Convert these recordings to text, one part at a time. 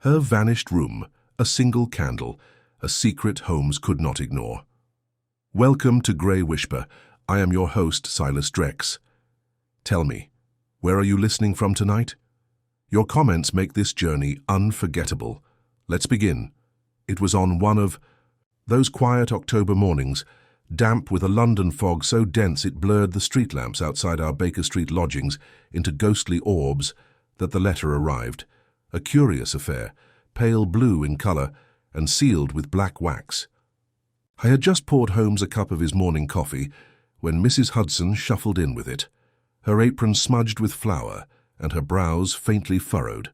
Her vanished room, a single candle, a secret Holmes could not ignore. Welcome to Grey Whisper. I am your host, Silas Drex. Tell me, where are you listening from tonight? Your comments make this journey unforgettable. Let's begin. It was on one of those quiet October mornings, damp with a London fog so dense it blurred the street lamps outside our Baker Street lodgings into ghostly orbs, that the letter arrived. A curious affair, pale blue in colour and sealed with black wax. I had just poured Holmes a cup of his morning coffee when Mrs. Hudson shuffled in with it, her apron smudged with flour and her brows faintly furrowed.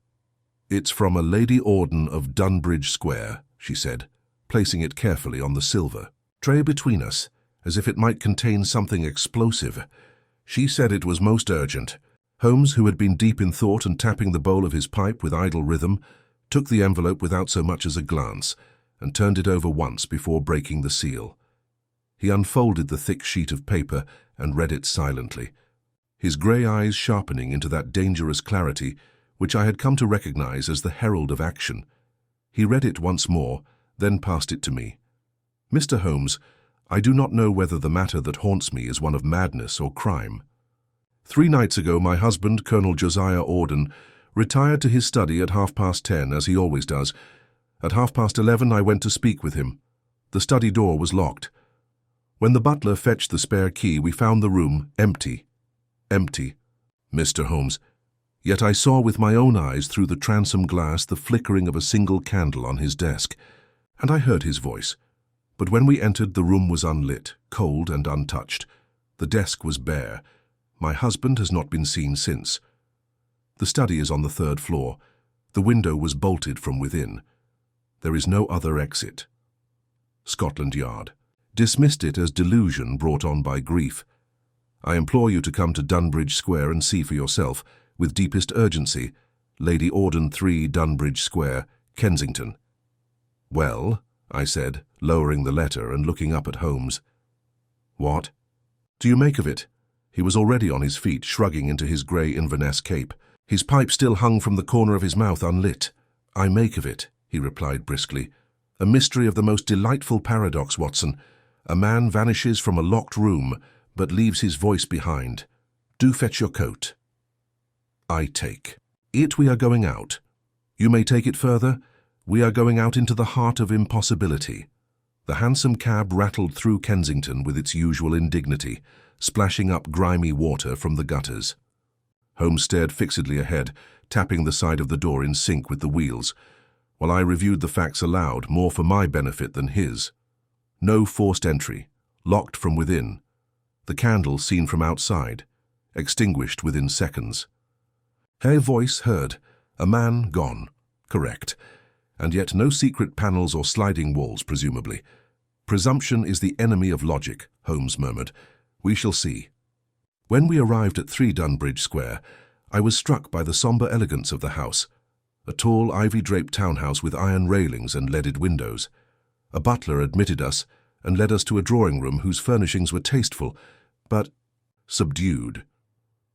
"It's from a Lady Auden of Dunbridge Square," she said, placing it carefully on the silver tray between us, as if it might contain something explosive. She said it was most urgent. Holmes, who had been deep in thought and tapping the bowl of his pipe with idle rhythm, took the envelope without so much as a glance and turned it over once before breaking the seal. He unfolded the thick sheet of paper and read it silently, his grey eyes sharpening into that dangerous clarity which I had come to recognize as the herald of action. He read it once more, then passed it to me. "Mr. Holmes, I do not know whether the matter that haunts me is one of madness or crime. 3 nights ago my husband, Colonel Josiah Auden, retired to his study at 10:30, as he always does. At 11:30 I went to speak with him. The study door was locked. When the butler fetched the spare key, we found the room empty. Empty, Mr. Holmes. Yet I saw with my own eyes through the transom glass the flickering of a single candle on his desk, and I heard his voice. But when we entered, the room was unlit, cold and untouched. The desk was bare. My husband has not been seen since. The study is on the 3rd floor. The window was bolted from within. There is no other exit." Scotland Yard dismissed it as delusion brought on by grief. "I implore you to come to Dunbridge Square and see for yourself, with deepest urgency. Lady Auden, 3 Dunbridge Square, Kensington." "Well," I said, lowering the letter and looking up at Holmes. "What do you make of it?" He was already on his feet, shrugging into his grey Inverness cape. His pipe still hung from the corner of his mouth unlit. "I make of it," he replied briskly, "a mystery of the most delightful paradox, Watson. A man vanishes from a locked room, but leaves his voice behind. Do fetch your coat." I take it. We are going out. You may take it further. We are going out into the heart of impossibility. The hansom cab rattled through Kensington with its usual indignity, splashing up grimy water from the gutters. Holmes stared fixedly ahead, tapping the side of the door in sync with the wheels, while I reviewed the facts aloud, more for my benefit than his. No forced entry, locked from within. The candle seen from outside, extinguished within seconds. Her voice heard, a man gone, correct, and yet no secret panels or sliding walls, presumably. "Presumption is the enemy of logic," Holmes murmured. "We shall see." When we arrived at 3 Dunbridge Square, I was struck by the sombre elegance of the house, a tall ivy-draped townhouse with iron railings and leaded windows. A butler admitted us and led us to a drawing-room whose furnishings were tasteful, but subdued.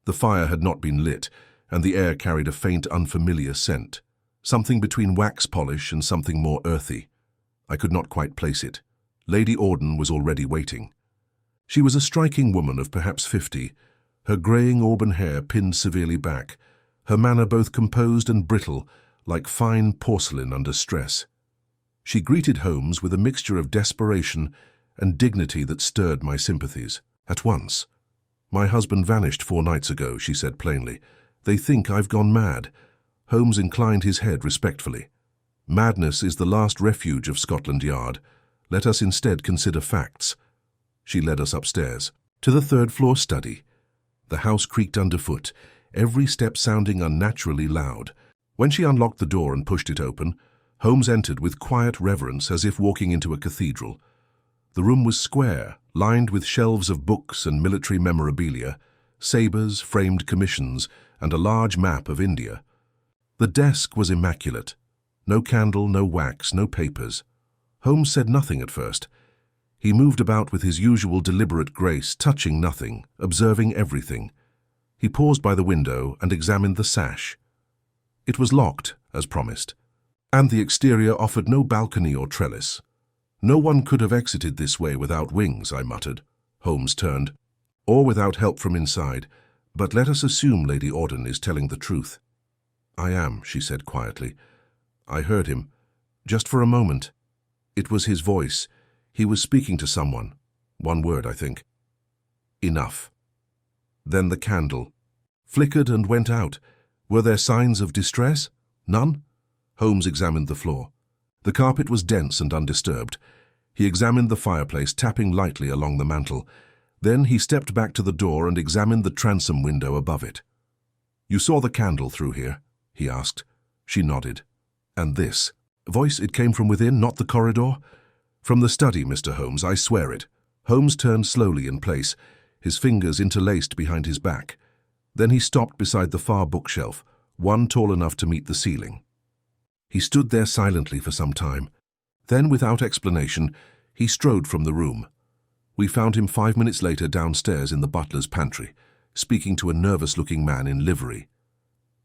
The fire had not been lit, and the air carried a faint, unfamiliar scent, something between wax polish and something more earthy. I could not quite place it. Lady Auden was already waiting. She was a striking woman of perhaps 50, her greying auburn hair pinned severely back, her manner both composed and brittle, like fine porcelain under stress. She greeted Holmes with a mixture of desperation and dignity that stirred my sympathies. "At once. My husband vanished 4 nights ago," she said plainly. "They think I've gone mad." Holmes inclined his head respectfully. "Madness is the last refuge of Scotland Yard. Let us instead consider facts." She led us upstairs, to the 3rd floor study. The house creaked underfoot, every step sounding unnaturally loud. When she unlocked the door and pushed it open, Holmes entered with quiet reverence as if walking into a cathedral. The room was square, lined with shelves of books and military memorabilia, sabres, framed commissions, and a large map of India. The desk was immaculate. No candle, no wax, no papers. Holmes said nothing at first. He moved about with his usual deliberate grace, touching nothing, observing everything. He paused by the window and examined the sash. It was locked, as promised. And the exterior offered no balcony or trellis. No one could have exited this way without wings, I muttered. Holmes turned. Or without help from inside. But let us assume Lady Auden is telling the truth. I am, she said quietly. I heard him. Just for a moment. It was his voice. He was speaking to someone. One word, I think. Enough. Then the candle flickered and went out. Were there signs of distress? None? Holmes examined the floor. The carpet was dense and undisturbed. He examined the fireplace, tapping lightly along the mantel. Then he stepped back to the door and examined the transom window above it. You saw the candle through here? He asked. She nodded. And this? Voice, it came from within, not the corridor? From the study, Mr. Holmes, I swear it. Holmes turned slowly in place, his fingers interlaced behind his back. Then he stopped beside the far bookshelf, one tall enough to meet the ceiling. He stood there silently for some time. Then, without explanation, he strode from the room. We found him 5 minutes later downstairs in the butler's pantry, speaking to a nervous-looking man in livery.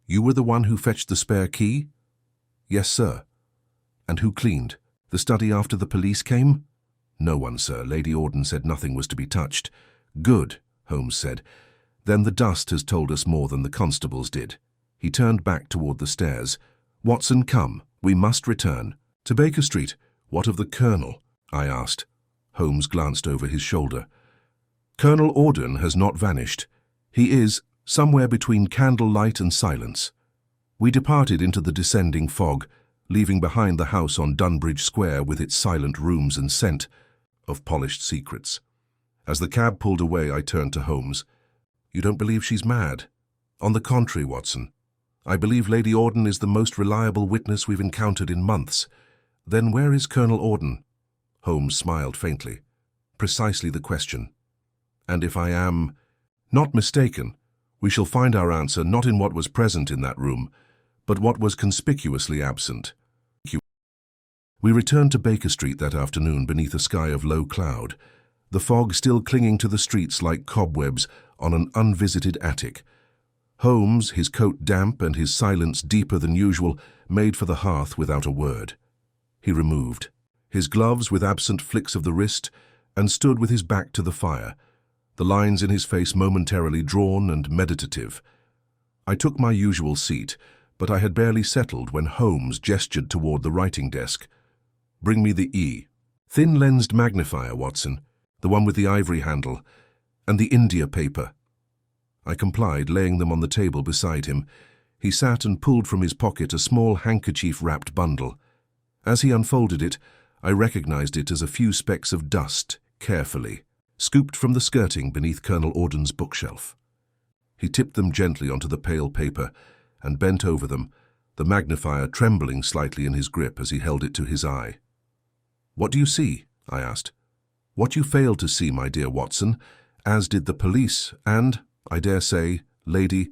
You were the one who fetched the spare key? Yes, sir. And who cleaned? The study after the police came? No one, sir. Lady Auden said nothing was to be touched. Good, Holmes said. Then the dust has told us more than the constables did. He turned back toward the stairs. Watson, come. We must return. To Baker Street. What of the Colonel? I asked. Holmes glanced over his shoulder. Colonel Auden has not vanished. He is somewhere between candlelight and silence. We departed into the descending fog, leaving behind the house on Dunbridge Square with its silent rooms and scent of polished secrets. As the cab pulled away, I turned to Holmes. You don't believe she's mad? On the contrary, Watson. I believe Lady Auden is the most reliable witness we've encountered in months. Then where is Colonel Auden? Holmes smiled faintly. Precisely the question. And if I am not mistaken, we shall find our answer not in what was present in that room, but what was conspicuously absent. We returned to Baker Street that afternoon beneath a sky of low cloud, the fog still clinging to the streets like cobwebs on an unvisited attic. Holmes, his coat damp and his silence deeper than usual, made for the hearth without a word. He removed his gloves with absent flicks of the wrist and stood with his back to the fire, the lines in his face momentarily drawn and meditative. I took my usual seat, but I had barely settled when Holmes gestured toward the writing desk. Bring me the thin-lensed magnifier, Watson, the one with the ivory handle, and the India paper. I complied, laying them on the table beside him. He sat and pulled from his pocket a small handkerchief-wrapped bundle. As he unfolded it, I recognized it as a few specks of dust, carefully scooped from the skirting beneath Colonel Auden's bookshelf. He tipped them gently onto the pale paper and bent over them, the magnifier trembling slightly in his grip as he held it to his eye. What do you see? I asked. What you failed to see, my dear Watson, as did the police and, I dare say, Lady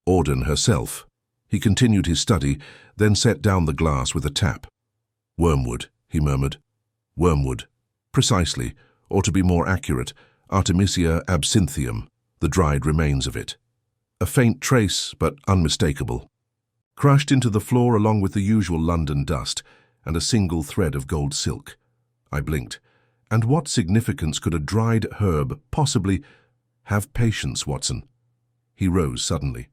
Auden herself. He continued his study, then set down the glass with a tap. Wormwood, he murmured. Wormwood. Precisely, or to be more accurate, Artemisia absinthium, the dried remains of it. A faint trace, but unmistakable. Crushed into the floor along with the usual London dust and a single thread of gold silk. I blinked. And what significance could a dried herb possibly have? Patience, Watson. He rose suddenly.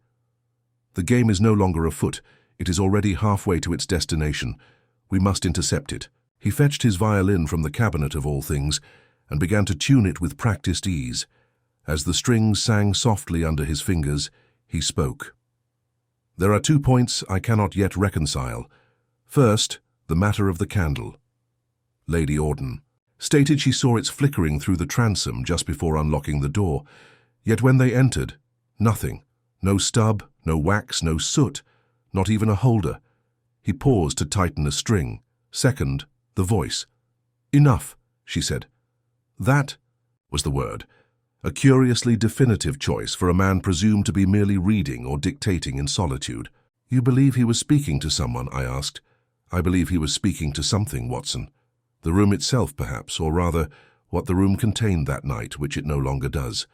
The game is no longer afoot. It is already halfway to its destination. We must intercept it. He fetched his violin from the cabinet of all things and began to tune it with practiced ease. As the strings sang softly under his fingers, he spoke. There are 2 points I cannot yet reconcile. First, the matter of the candle. Lady Auden stated she saw its flickering through the transom just before unlocking the door, yet when they entered, nothing. No stub, no wax, no soot, not even a holder. He paused to tighten a string. Second, the voice. Enough, she said. That was the word. A curiously definitive choice for a man presumed to be merely reading or dictating in solitude. You believe he was speaking to someone? I asked. I believe he was speaking to something, Watson. The room itself, perhaps, or rather, what the room contained that night, which it no longer does.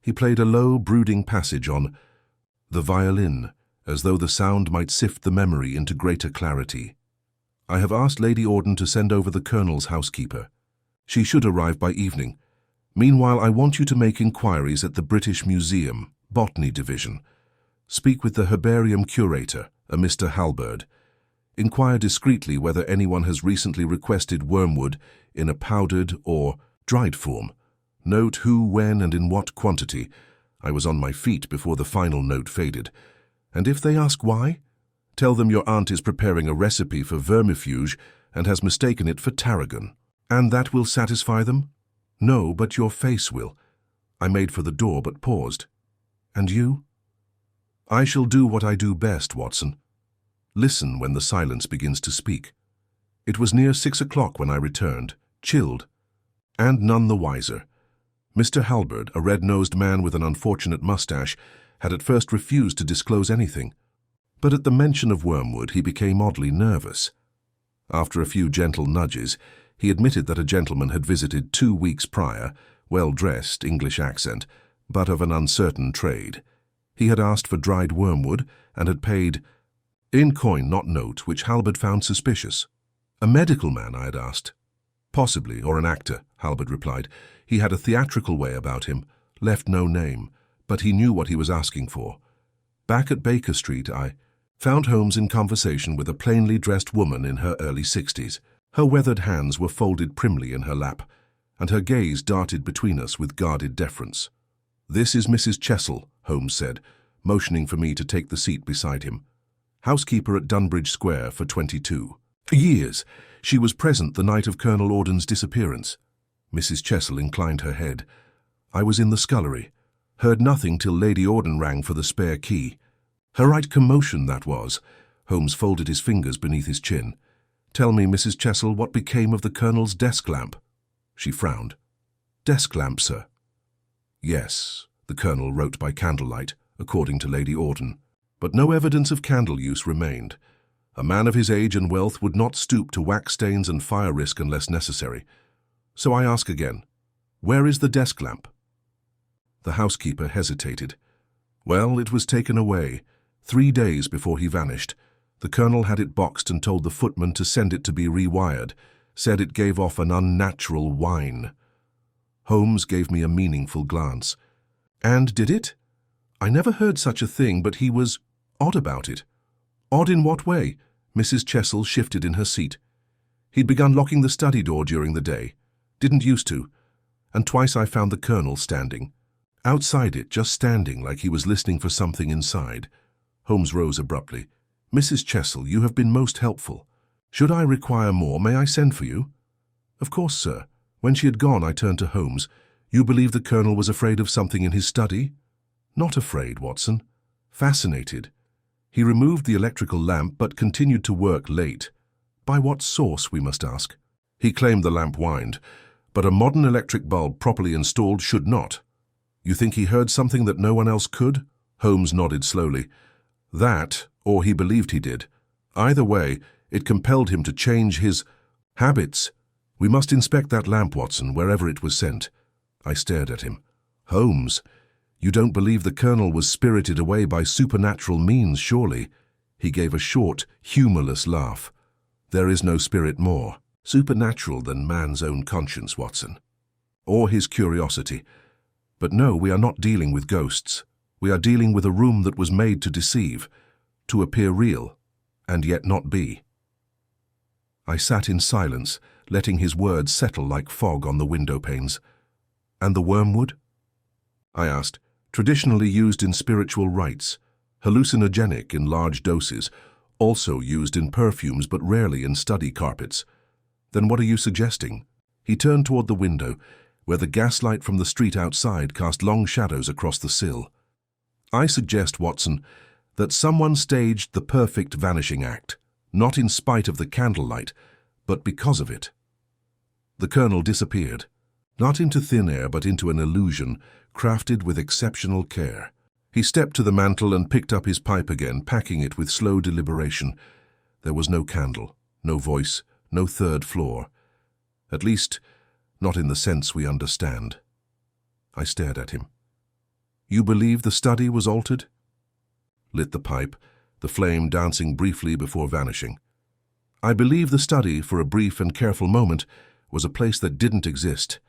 He played a low, brooding passage on the violin, as though the sound might sift the memory into greater clarity. I have asked Lady Auden to send over the Colonel's housekeeper. She should arrive by evening. Meanwhile, I want you to make inquiries at the British Museum, Botany Division. Speak with the herbarium curator, a Mr. Halberd. Inquire discreetly whether anyone has recently requested wormwood in a powdered or dried form. Note who, when, and in what quantity. I was on my feet before the final note faded. And if they ask why, tell them your aunt is preparing a recipe for vermifuge and has mistaken it for tarragon. And that will satisfy them? No, but your face will. I made for the door but paused. And you? I shall do what I do best, Watson. Listen when the silence begins to speak. It was near 6 o'clock when I returned, chilled, and none the wiser. Mr. Halberd, a red-nosed man with an unfortunate mustache, had at first refused to disclose anything. But at the mention of wormwood, he became oddly nervous. After a few gentle nudges, he admitted that a gentleman had visited 2 weeks prior, well-dressed, English accent, but of an uncertain trade. He had asked for dried wormwood and had paid in coin, not note, which Halberd found suspicious. A medical man, I had asked. Possibly, or an actor, Halberd replied. He had a theatrical way about him, left no name, but he knew what he was asking for. Back at Baker Street, I found Holmes in conversation with a plainly dressed woman in her early 60s. Her weathered hands were folded primly in her lap, and her gaze darted between us with guarded deference. "This is Mrs. Chessel," Holmes said, motioning for me to take the seat beside him. "Housekeeper at Dunbridge Square for 22 years. She was present the night of Colonel Auden's disappearance." Mrs. Chessel inclined her head. "I was in the scullery. Heard nothing till Lady Auden rang for the spare key. Her right commotion, that was." Holmes folded his fingers beneath his chin. "Tell me, Mrs. Chessel, what became of the Colonel's desk lamp?" She frowned. "Desk lamp, sir?" "Yes," the Colonel wrote by candlelight, according to Lady Auden. But no evidence of candle use remained. A man of his age and wealth would not stoop to wax stains and fire risk unless necessary. So I ask again, where is the desk lamp? The housekeeper hesitated. "Well, it was taken away. 3 days before he vanished. The Colonel had it boxed and told the footman to send it to be rewired, said it gave off an unnatural whine." Holmes gave me a meaningful glance. "And did it? I never heard such a thing, but he was odd about it." "Odd in what way?" Mrs. Chessel shifted in her seat. "He'd begun locking the study door during the day. Didn't used to. And twice I found the Colonel standing. Outside it, just standing like he was listening for something inside." Holmes rose abruptly. "Mrs. Chessel, you have been most helpful. Should I require more, may I send for you?" "Of course, sir." When she had gone, I turned to Holmes. "You believe the Colonel was afraid of something in his study?" "Not afraid, Watson. Fascinated. He removed the electrical lamp but continued to work late. By what source, we must ask? He claimed the lamp whined, but a modern electric bulb properly installed should not. You think he heard something that no one else could?" Holmes nodded slowly. "That, or he believed he did. Either way, it compelled him to change his habits. We must inspect that lamp, Watson, wherever it was sent." I stared at him. "Holmes, you don't believe the Colonel was spirited away by supernatural means, surely?" He gave a short, humorless laugh. "There is no spirit more supernatural than man's own conscience, Watson. Or his curiosity. But no, we are not dealing with ghosts. We are dealing with a room that was made to deceive, to appear real, and yet not be." I sat in silence, letting his words settle like fog on the window panes. "And the wormwood?" I asked. "Traditionally used in spiritual rites, hallucinogenic in large doses, also used in perfumes but rarely in study carpets." "Then what are you suggesting?" He turned toward the window, where the gaslight from the street outside cast long shadows across the sill. "I suggest, Watson, that someone staged the perfect vanishing act, not in spite of the candlelight, but because of it." The Colonel disappeared, not into thin air but into an illusion crafted with exceptional care. He stepped to the mantel and picked up his pipe again, packing it with slow deliberation. There was no candle, no voice, no third floor. At least, not in the sense we understand. I stared at him. "You believe the study was altered?" Lit the pipe, the flame dancing briefly before vanishing. I believe the study, for a brief and careful moment, was a place that didn't exist.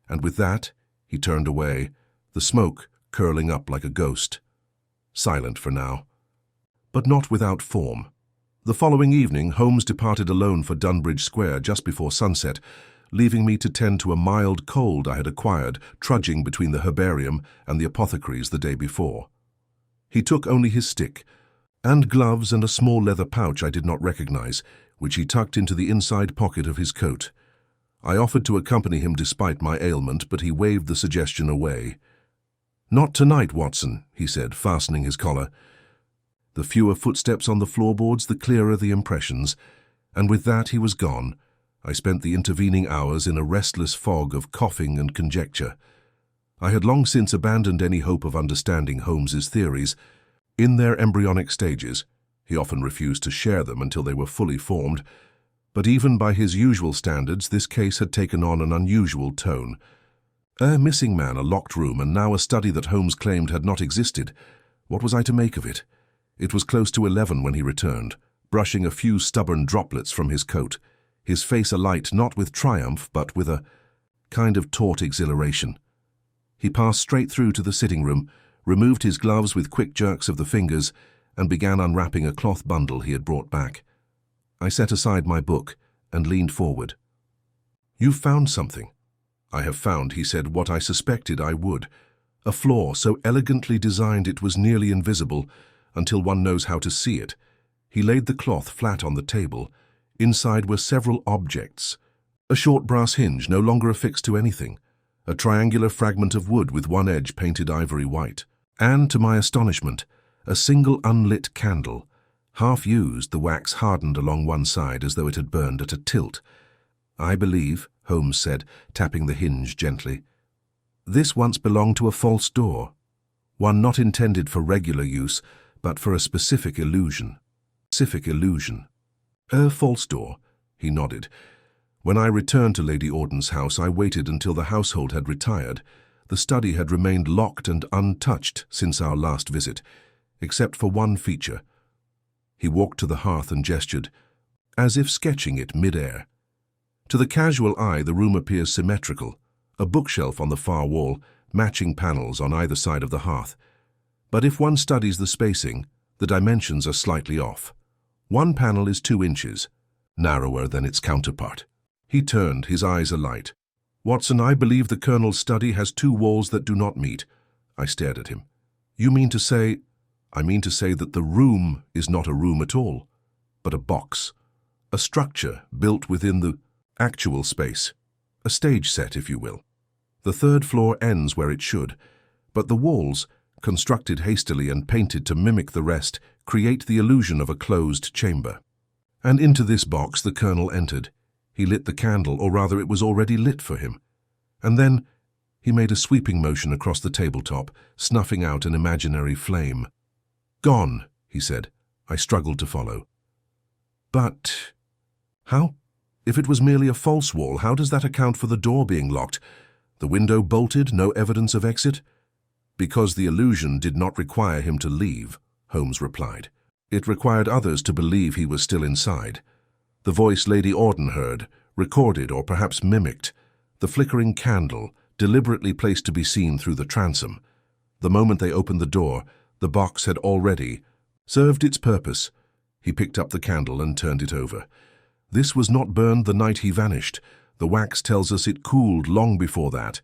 And with that, he turned away, the smoke curling up like a ghost. Silent for now. But not without form. The following evening, Holmes departed alone for Dunbridge Square just before sunset, leaving me to tend to a mild cold I had acquired, trudging between the herbarium and the apothecary's the day before. He took only his stick, and gloves and a small leather pouch I did not recognize, which he tucked into the inside pocket of his coat. I offered to accompany him despite my ailment, but he waved the suggestion away. "Not tonight, Watson," he said, fastening his collar. The fewer footsteps on the floorboards, the clearer the impressions, and with that he was gone. I spent the intervening hours in a restless fog of coughing and conjecture. I had long since abandoned any hope of understanding Holmes's theories. In their embryonic stages, he often refused to share them until they were fully formed, but even by his usual standards, this case had taken on an unusual tone. A missing man, a locked room, and now a study that Holmes claimed had not existed. What was I to make of it? It was close to 11 when he returned, brushing a few stubborn droplets from his coat, his face alight not with triumph but with a kind of taut exhilaration. He passed straight through to the sitting room, removed his gloves with quick jerks of the fingers, and began unwrapping a cloth bundle he had brought back. I set aside my book and leaned forward. "You've found something." "I have found," he said, "what I suspected I would. A flaw so elegantly designed it was nearly invisible until one knows how to see it." He laid the cloth flat on the table. Inside were several objects. A short brass hinge, no longer affixed to anything. A triangular fragment of wood with one edge painted ivory white. And, to my astonishment, a single unlit candle. Half used, the wax hardened along one side as though it had burned at a tilt. "I believe," Holmes said, tapping the hinge gently, "this once belonged to a false door. One not intended for regular use, but for a specific illusion." "A false door?" He nodded. "When I returned to Lady Auden's house, I waited until the household had retired. The study had remained locked and untouched since our last visit, except for one feature." He walked to the hearth and gestured, as if sketching it mid-air. To the casual eye, the room appears symmetrical, a bookshelf on the far wall, matching panels on either side of the hearth. But if one studies the spacing, the dimensions are slightly off. One panel is 2 inches, narrower than its counterpart. He turned, his eyes alight. "Watson, I believe the Colonel's study has 2 walls that do not meet." I stared at him. "You mean to say—" "I mean to say that the room is not a room at all, but a box, a structure built within the actual space, a stage set, if you will. The 3rd floor ends where it should, but the walls, constructed hastily and painted to mimic the rest, create the illusion of a closed chamber." And into this box the Colonel entered. He lit the candle, or rather it was already lit for him. And then he made a sweeping motion across the tabletop, snuffing out an imaginary flame. "Gone," he said. I struggled to follow. "But how? If it was merely a false wall, how does that account for the door being locked? The window bolted, no evidence of exit?" "Because the illusion did not require him to leave," Holmes replied. "It required others to believe he was still inside. The voice Lady Auden heard, recorded or perhaps mimicked, the flickering candle, deliberately placed to be seen through the transom. The moment they opened the door, the box had already served its purpose." He picked up the candle and turned it over. "This was not burned the night he vanished. The wax tells us it cooled long before that,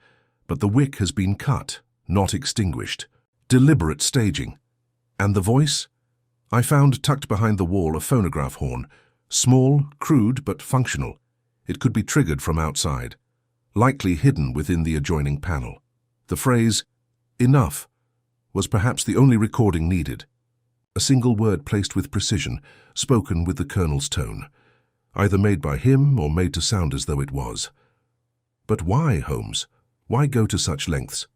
but the wick has been cut, not extinguished. Deliberate staging. And the voice? I found tucked behind the wall a phonograph horn, small, crude, but functional. It could be triggered from outside, likely hidden within the adjoining panel. The phrase, 'enough,' was perhaps the only recording needed. A single word placed with precision, spoken with the Colonel's tone, either made by him or made to sound as though it was. But why, Holmes? Why go to such lengths?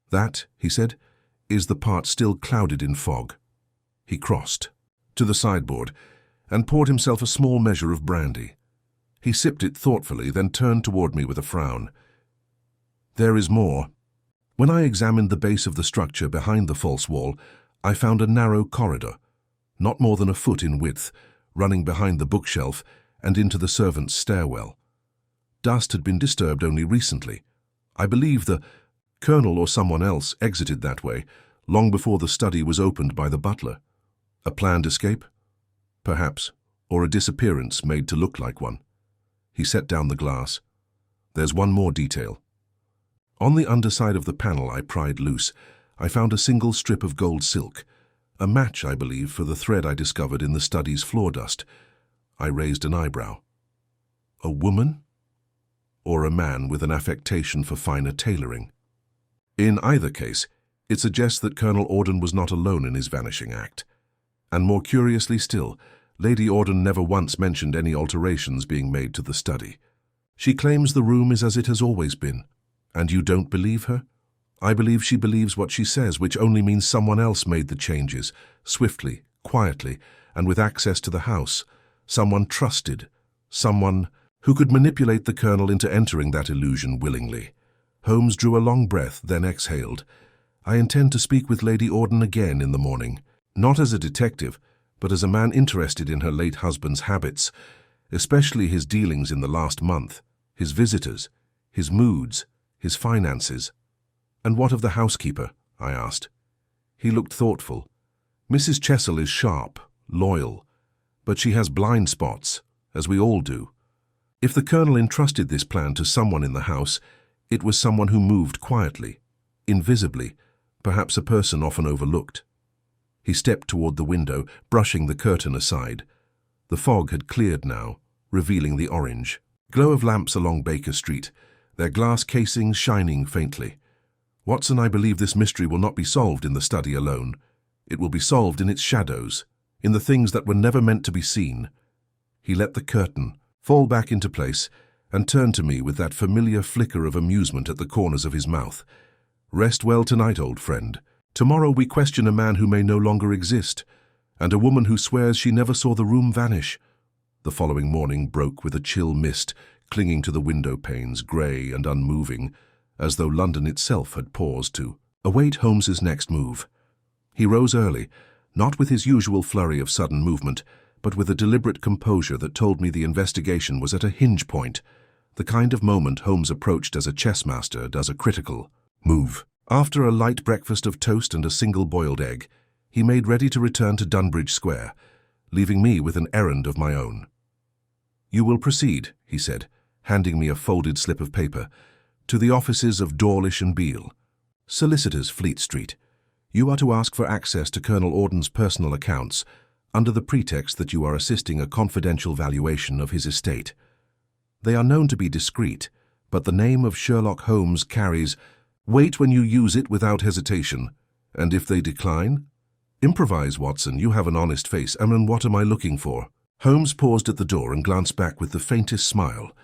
That, he said, is the part still clouded in fog. He crossed to the sideboard and poured himself a small measure of brandy. He sipped it thoughtfully, then turned toward me with a frown. There is more. When I examined the base of the structure behind the false wall, I found a narrow corridor, not more than a foot in width, running behind the bookshelf and into the servants' stairwell. Dust had been disturbed only recently. I believe the colonel or someone else exited that way long before the study was opened by the butler. A planned escape? Perhaps, or a disappearance made to look like one. He set down the glass. There's one more detail. On the underside of the panel I pried loose, I found a single strip of gold silk, a match, I believe, for the thread I discovered in the study's floor dust. I raised an eyebrow. A woman? Or a man with an affectation for finer tailoring? In either case, it suggests that Colonel Auden was not alone in his vanishing act. And more curiously still, Lady Auden never once mentioned any alterations being made to the study. She claims the room is as it has always been. And you don't believe her? I believe she believes what she says, which only means someone else made the changes, swiftly, quietly, and with access to the house. Someone trusted. Someone who could manipulate the colonel into entering that illusion willingly. Holmes drew a long breath, then exhaled. I intend to speak with Lady Auden again in the morning, not as a detective, but as a man interested in her late husband's habits, especially his dealings in the last month, his visitors, his moods, his finances. And what of the housekeeper? I asked. He looked thoughtful. Mrs. Chessel is sharp, loyal, but she has blind spots, as we all do. If the colonel entrusted this plan to someone in the house, it was someone who moved quietly, invisibly, perhaps a person often overlooked. He stepped toward the window, brushing the curtain aside. The fog had cleared now, revealing the orange glow of lamps along Baker Street, their glass casings shining faintly. Watson, I believe this mystery will not be solved in the study alone. It will be solved in its shadows, in the things that were never meant to be seen. He let the curtain fall back into place and turned to me with that familiar flicker of amusement at the corners of his mouth. Rest well tonight, old friend. Tomorrow we question a man who may no longer exist, and a woman who swears she never saw the room vanish. The following morning broke with a chill mist clinging to the window panes, grey and unmoving, as though London itself had paused to await Holmes's next move. He rose early, not with his usual flurry of sudden movement, but with a deliberate composure that told me the investigation was at a hinge point, the kind of moment Holmes approached as a chess master does a critical move. After a light breakfast of toast and a single boiled egg, he made ready to return to Dunbridge Square, leaving me with an errand of my own. "You will proceed," he said, handing me a folded slip of paper, "to the offices of Dawlish and Beale, solicitors, Fleet Street. You are to ask for access to Colonel Auden's personal accounts, under the pretext that you are assisting a confidential valuation of his estate. They are known to be discreet, but the name of Sherlock Holmes carries weight when you use it without hesitation. And if they decline? Improvise, Watson, you have an honest face, and what am I looking for?" Holmes paused at the door and glanced back with the faintest smile.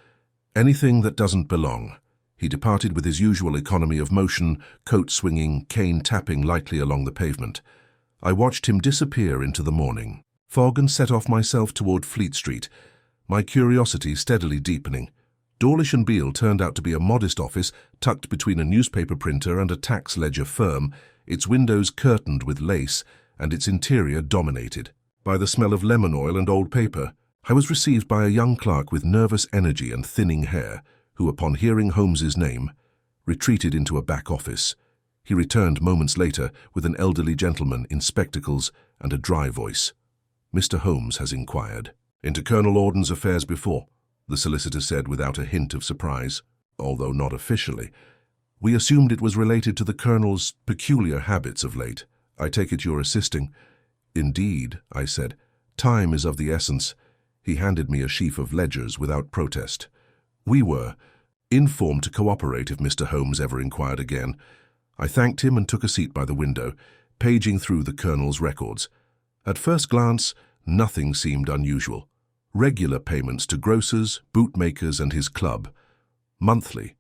Anything that doesn't belong. He departed with his usual economy of motion, coat swinging, cane tapping lightly along the pavement. I watched him disappear into the morning. Fog and set off myself toward Fleet Street, my curiosity steadily deepening. Dawlish and Beale turned out to be a modest office tucked between a newspaper printer and a tax ledger firm, its windows curtained with lace and its interior dominated by the smell of lemon oil and old paper. I was received by a young clerk with nervous energy and thinning hair, who, upon hearing Holmes's name, retreated into a back office. He returned moments later with an elderly gentleman in spectacles and a dry voice. "Mr. Holmes has inquired into Colonel Auden's affairs before," the solicitor said without a hint of surprise, although not officially. "We assumed it was related to the Colonel's peculiar habits of late. I take it you're assisting." "Indeed," I said. "Time is of the essence." He handed me a sheaf of ledgers without protest. We were informed to cooperate if Mr. Holmes ever inquired again. I thanked him and took a seat by the window, paging through the Colonel's records. At first glance, nothing seemed unusual. Regular payments to grocers, bootmakers, and his club. Monthly.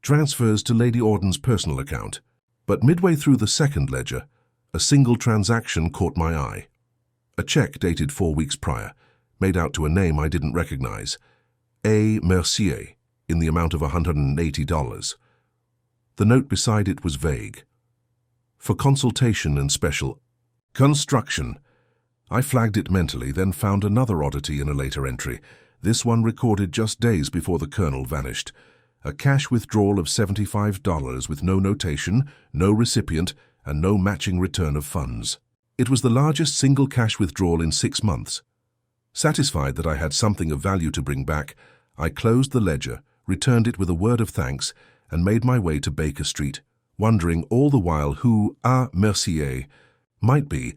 Transfers to Lady Auden's personal account. But midway through the second ledger, a single transaction caught my eye. A check dated 4 weeks prior, made out to a name I didn't recognize. A. Mercier, in the amount of $180. The note beside it was vague. "For consultation and special construction." I flagged it mentally, then found another oddity in a later entry, this one recorded just days before the colonel vanished. A cash withdrawal of $75 with no notation, no recipient, and no matching return of funds. It was the largest single cash withdrawal in 6 months. Satisfied that I had something of value to bring back, I closed the ledger, returned it with a word of thanks, and made my way to Baker Street, wondering all the while who Mercier might be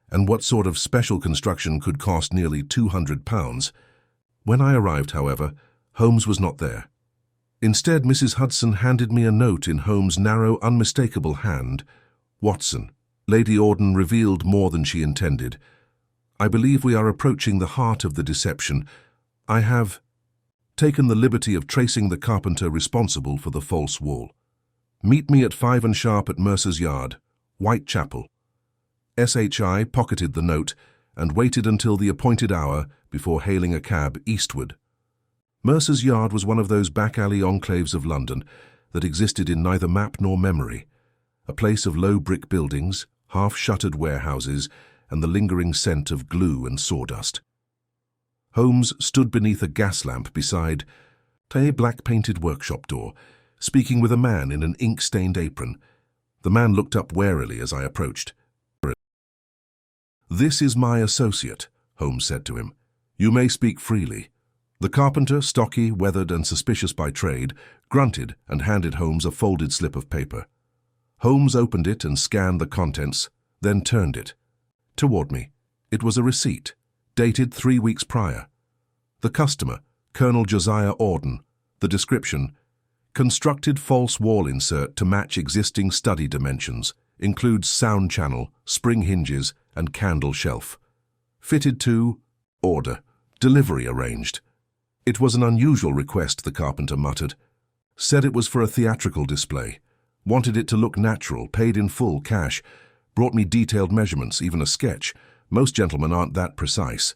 and what sort of special construction could cost nearly £200. When I arrived, however, Holmes was not there. Instead, Mrs. Hudson handed me a note in Holmes' narrow, unmistakable hand. Watson, Lady Auden revealed more than she intended. I believe we are approaching the heart of the deception. I have taken the liberty of tracing the carpenter responsible for the false wall. Meet me at 5 sharp at Mercer's Yard, Whitechapel. SHI pocketed the note and waited until the appointed hour before hailing a cab eastward. Mercer's Yard was one of those back-alley enclaves of London that existed in neither map nor memory, a place of low brick buildings, half-shuttered warehouses, and the lingering scent of glue and sawdust. Holmes stood beneath a gas lamp beside a black-painted workshop door, speaking with a man in an ink-stained apron. The man looked up warily as I approached. "This is my associate," Holmes said to him. "You may speak freely." The carpenter, stocky, weathered, and suspicious by trade, grunted and handed Holmes a folded slip of paper. Holmes opened it and scanned the contents, then turned it toward me. It was a receipt, dated 3 weeks prior. The customer, Colonel Josiah Auden. The description: constructed false wall insert to match existing study dimensions, includes sound channel, spring hinges, and candle shelf. Fitted to order. Delivery arranged. It was an unusual request, the carpenter muttered. Said it was for a theatrical display. Wanted it to look natural, paid in full cash. Brought me detailed measurements, even a sketch. Most gentlemen aren't that precise.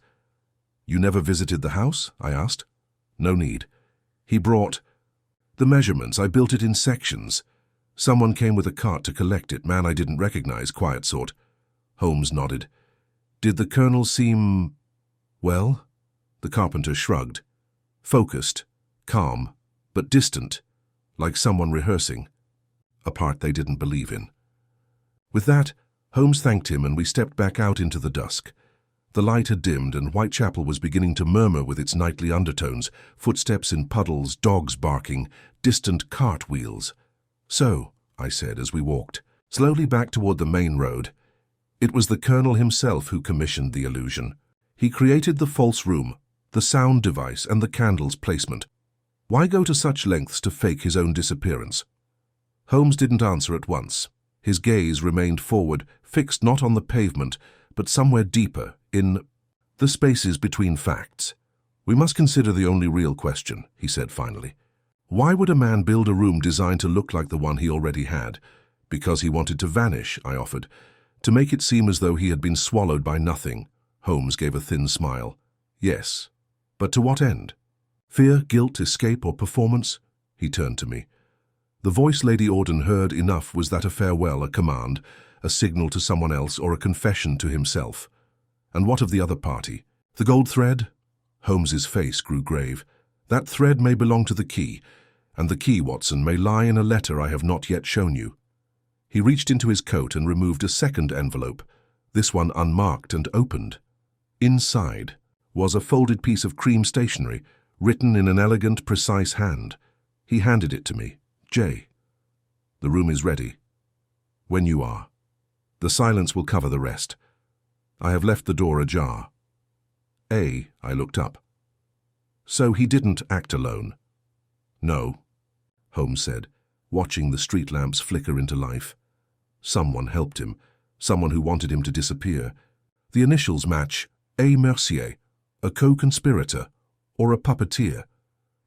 You never visited the house? I asked. No need. He brought the measurements. I built it in sections. Someone came with a cart to collect it, man I didn't recognize, quiet sort. Holmes nodded. Did the colonel seem... well? The carpenter shrugged. Focused, calm, but distant, like someone rehearsing, a part they didn't believe in. With that, Holmes thanked him and we stepped back out into the dusk. The light had dimmed and Whitechapel was beginning to murmur with its nightly undertones, footsteps in puddles, dogs barking, distant cart wheels. So, I said as we walked, slowly back toward the main road, it was the colonel himself who commissioned the illusion. He created the false room, the sound device, and the candle's placement. Why go to such lengths to fake his own disappearance? Holmes didn't answer at once. His gaze remained forward, fixed not on the pavement, but somewhere deeper, in the spaces between facts. We must consider the only real question, he said finally. Why would a man build a room designed to look like the one he already had? Because he wanted to vanish, I offered. To make it seem as though he had been swallowed by nothing. Holmes gave a thin smile. Yes. But to what end? Fear, guilt, escape, or performance? He turned to me. The voice Lady Auden heard enough was that a farewell, a command, a signal to someone else, or a confession to himself. And what of the other party? The gold thread? Holmes's face grew grave. That thread may belong to the key, and the key, Watson, may lie in a letter I have not yet shown you. He reached into his coat and removed a second envelope, this one unmarked and opened. Inside was a folded piece of cream stationery, written in an elegant, precise hand. He handed it to me. J. The room is ready. When you are. The silence will cover the rest. I have left the door ajar. A. I looked up. So he didn't act alone. No, Holmes said, watching the street lamps flicker into life. Someone helped him, someone who wanted him to disappear. The initials match A. Mercier, a co-conspirator, or a puppeteer.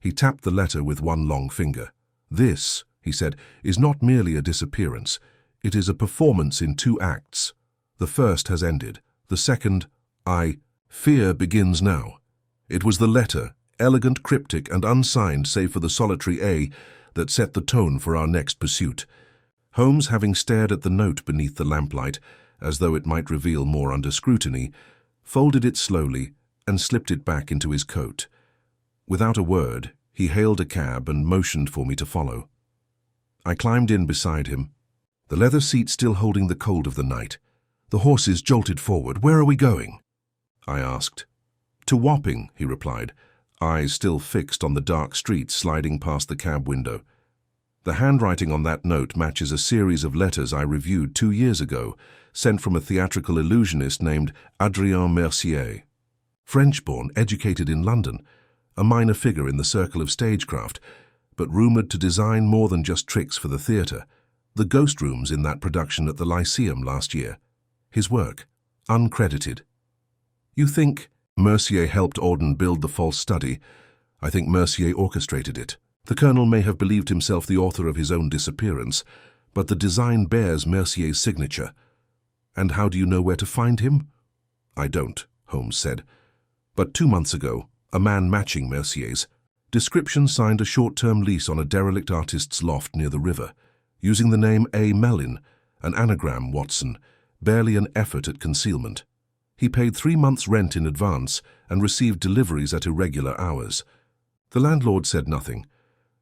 He tapped the letter with one long finger. This, he said, is not merely a disappearance. It is a performance in 2 acts. The first has ended. The second, fear begins now. It was the letter, elegant, cryptic, and unsigned save for the solitary A, that set the tone for our next pursuit. Holmes, having stared at the note beneath the lamplight, as though it might reveal more under scrutiny, folded it slowly, and slipped it back into his coat. Without a word, he hailed a cab and motioned for me to follow. I climbed in beside him, the leather seat still holding the cold of the night. The horses jolted forward. "Where are we going?" I asked. "To Wapping," he replied, eyes still fixed on the dark street sliding past the cab window. The handwriting on that note matches a series of letters I reviewed 2 years ago, sent from a theatrical illusionist named Adrien Mercier. French-born, educated in London, a minor figure in the circle of stagecraft, but rumoured to design more than just tricks for the theatre, the ghost rooms in that production at the Lyceum last year. His work, uncredited. You think Mercier helped Auden build the false study? I think Mercier orchestrated it. The colonel may have believed himself the author of his own disappearance, but the design bears Mercier's signature. And how do you know where to find him? I don't, Holmes said. But 2 months ago, a man matching Mercier's description signed a short-term lease on a derelict artist's loft near the river, using the name A. Mellin, an anagram, Watson, barely an effort at concealment. He paid 3 months' rent in advance and received deliveries at irregular hours. The landlord said nothing.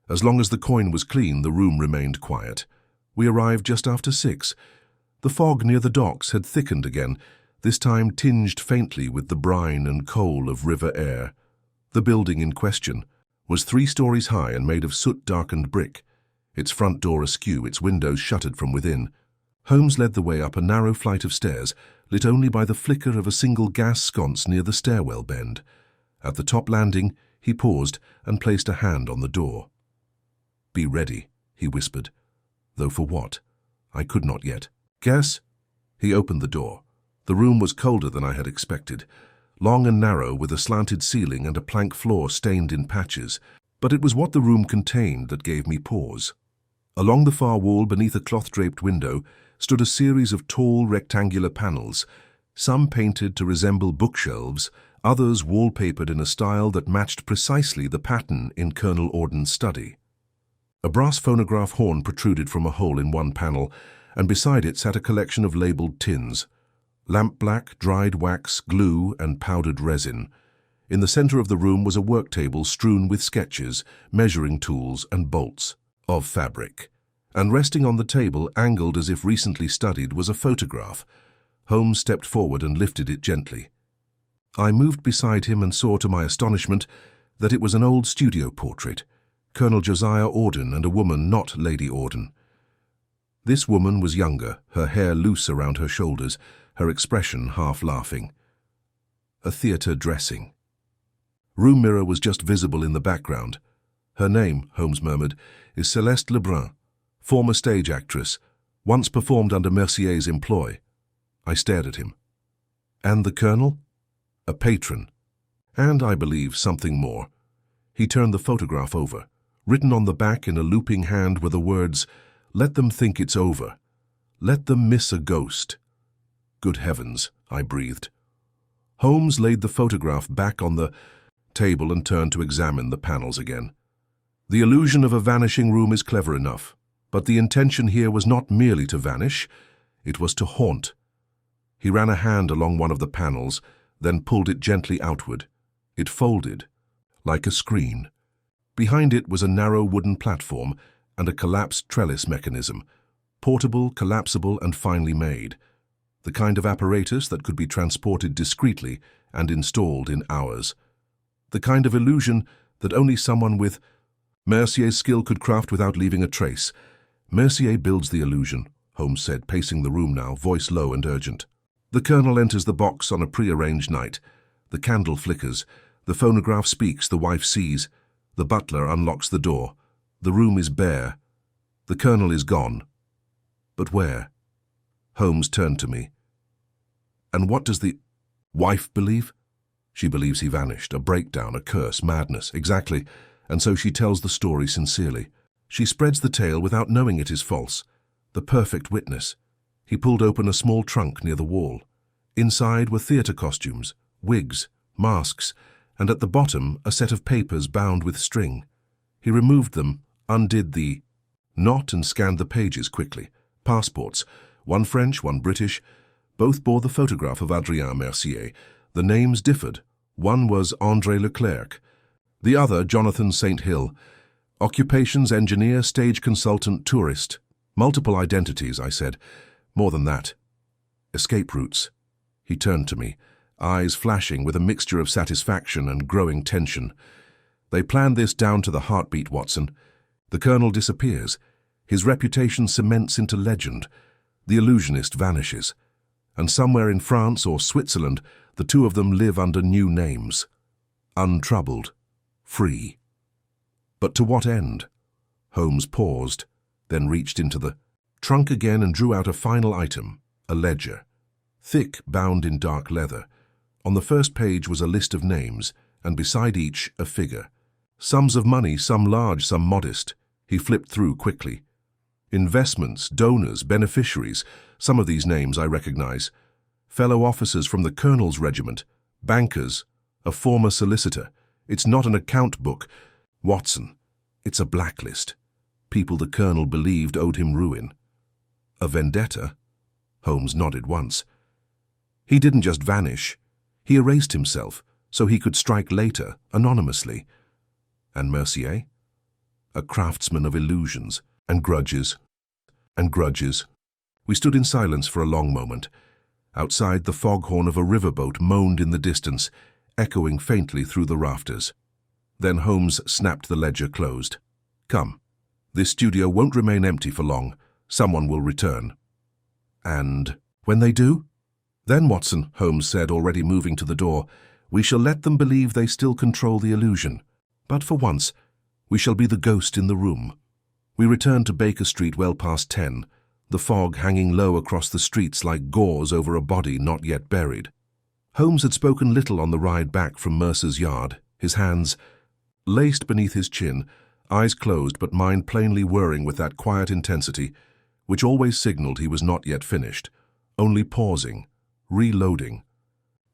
As long as the coin was clean, the room remained quiet. We arrived just after 6. The fog near the docks had thickened again, this time tinged faintly with the brine and coal of river air. The building in question was 3 stories high and made of soot-darkened brick, its front door askew, its windows shuttered from within. Holmes led the way up a narrow flight of stairs, lit only by the flicker of a single gas sconce near the stairwell bend. At the top landing, he paused and placed a hand on the door. "Be ready," he whispered. Though for what? I could not yet guess. He opened the door. The room was colder than I had expected, long and narrow with a slanted ceiling and a plank floor stained in patches. But it was what the room contained that gave me pause. Along the far wall, beneath a cloth-draped window, stood a series of tall rectangular panels, some painted to resemble bookshelves, others wallpapered in a style that matched precisely the pattern in Colonel Auden's study. A brass phonograph horn protruded from a hole in one panel, and beside it sat a collection of labelled tins. Lampblack, dried wax, glue, and powdered resin. In the centre of the room was a work table strewn with sketches, measuring tools, and bolts of fabric. And resting on the table, angled as if recently studied, was a photograph. Holmes stepped forward and lifted it gently. I moved beside him and saw to my astonishment that it was an old studio portrait, Colonel Josiah Auden and a woman not Lady Auden. This woman was younger, her hair loose around her shoulders, her expression half laughing. A theatre dressing. Room mirror was just visible in the background. Her name, Holmes murmured, is Céleste Lebrun, former stage actress, once performed under Mercier's employ. I stared at him. And the colonel? A patron. And, I believe, something more. He turned the photograph over. Written on the back in a looping hand were the words, "Let them think it's over. Let them miss a ghost." Good heavens, I breathed. Holmes laid the photograph back on the table and turned to examine the panels again. The illusion of a vanishing room is clever enough, but the intention here was not merely to vanish, it was to haunt. He ran a hand along one of the panels, then pulled it gently outward. It folded, like a screen. Behind it was a narrow wooden platform and a collapsed trellis mechanism, portable, collapsible, and finely made. The kind of apparatus that could be transported discreetly and installed in hours. The kind of illusion that only someone with Mercier's skill could craft without leaving a trace. Mercier builds the illusion, Holmes said, pacing the room now, voice low and urgent. The colonel enters the box on a prearranged night. The candle flickers. The phonograph speaks. The wife sees. The butler unlocks the door. The room is bare. The colonel is gone. But where? Holmes turned to me. And what does the wife believe? She believes he vanished, a breakdown, a curse, madness, exactly, and so she tells the story sincerely. She spreads the tale without knowing it is false. The perfect witness. He pulled open a small trunk near the wall. Inside were theatre costumes, wigs, masks, and at the bottom a set of papers bound with string. He removed them, undid the knot and scanned the pages quickly. Passports, one French, one British. Both bore the photograph of Adrien Mercier, The names differed. One was André Leclerc, the other Jonathan St. Hill. Occupations: engineer, stage consultant, tourist. Multiple identities, I said. More than that. Escape routes. He turned to me, eyes flashing with a mixture of satisfaction and growing tension. They planned this down to the heartbeat, Watson. The colonel disappears. His reputation cements into legend. The illusionist vanishes. And somewhere in France or Switzerland, the two of them live under new names. Untroubled. Free. But to what end? Holmes paused, then reached into the trunk again and drew out a final item, a ledger. Thick, bound in dark leather. On the first page was a list of names, and beside each, a figure. Sums of money, some large, some modest. He flipped through quickly. Investments, donors, beneficiaries. Some of these names I recognize. Fellow officers from the colonel's regiment, bankers, a former solicitor. It's not an account book, Watson. It's a blacklist. People the colonel believed owed him ruin. A vendetta? Holmes nodded once. He didn't just vanish. He erased himself, so he could strike later, anonymously. And Mercier? A craftsman of illusions, and grudges, and grudges. We stood in silence for a long moment. Outside, the foghorn of a riverboat moaned in the distance, echoing faintly through the rafters. Then Holmes snapped the ledger closed. Come. This studio won't remain empty for long. Someone will return. And when they do? Then, Watson, Holmes said, already moving to the door, we shall let them believe they still control the illusion. But for once, we shall be the ghost in the room. We returned to Baker Street well past 10, the fog hanging low across the streets like gauze over a body not yet buried. Holmes had spoken little on the ride back from Mercer's yard, his hands laced beneath his chin, eyes closed but mind plainly whirring with that quiet intensity which always signaled he was not yet finished, only pausing, reloading.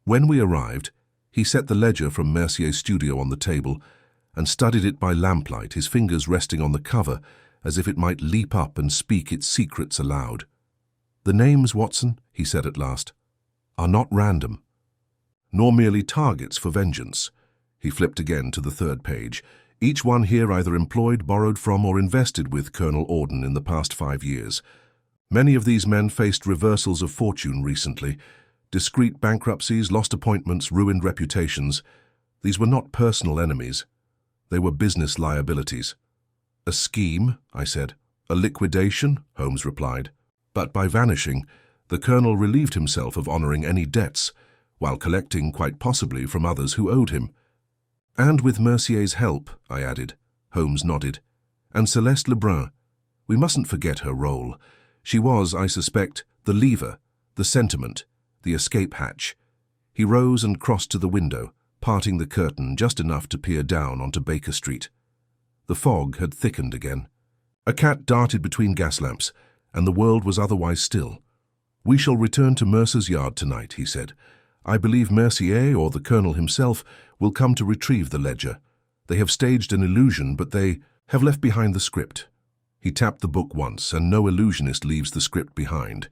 When we arrived, he set the ledger from Mercier's studio on the table and studied it by lamplight, his fingers resting on the cover as if it might leap up and speak its secrets aloud. The names, Watson, he said at last, are not random, nor merely targets for vengeance. He flipped again to the third page. Each one here either employed, borrowed from, or invested with Colonel Auden in the past 5 years. Many of these men faced reversals of fortune recently, discreet bankruptcies, lost appointments, ruined reputations. These were not personal enemies. They were business liabilities. A scheme, I said. A liquidation, Holmes replied. But by vanishing, the colonel relieved himself of honoring any debts, while collecting quite possibly from others who owed him. And with Mercier's help, I added. Holmes nodded. And Celeste Lebrun. We mustn't forget her role. She was, I suspect, the lever, the sentiment, the escape hatch. He rose and crossed to the window, parting the curtain just enough to peer down onto Baker Street. The fog had thickened again. A cat darted between gas lamps, and the world was otherwise still. We shall return to Mercer's yard tonight, he said. I believe Mercier, or the colonel himself, will come to retrieve the ledger. They have staged an illusion, but they have left behind the script. He tapped the book once, and no illusionist leaves the script behind.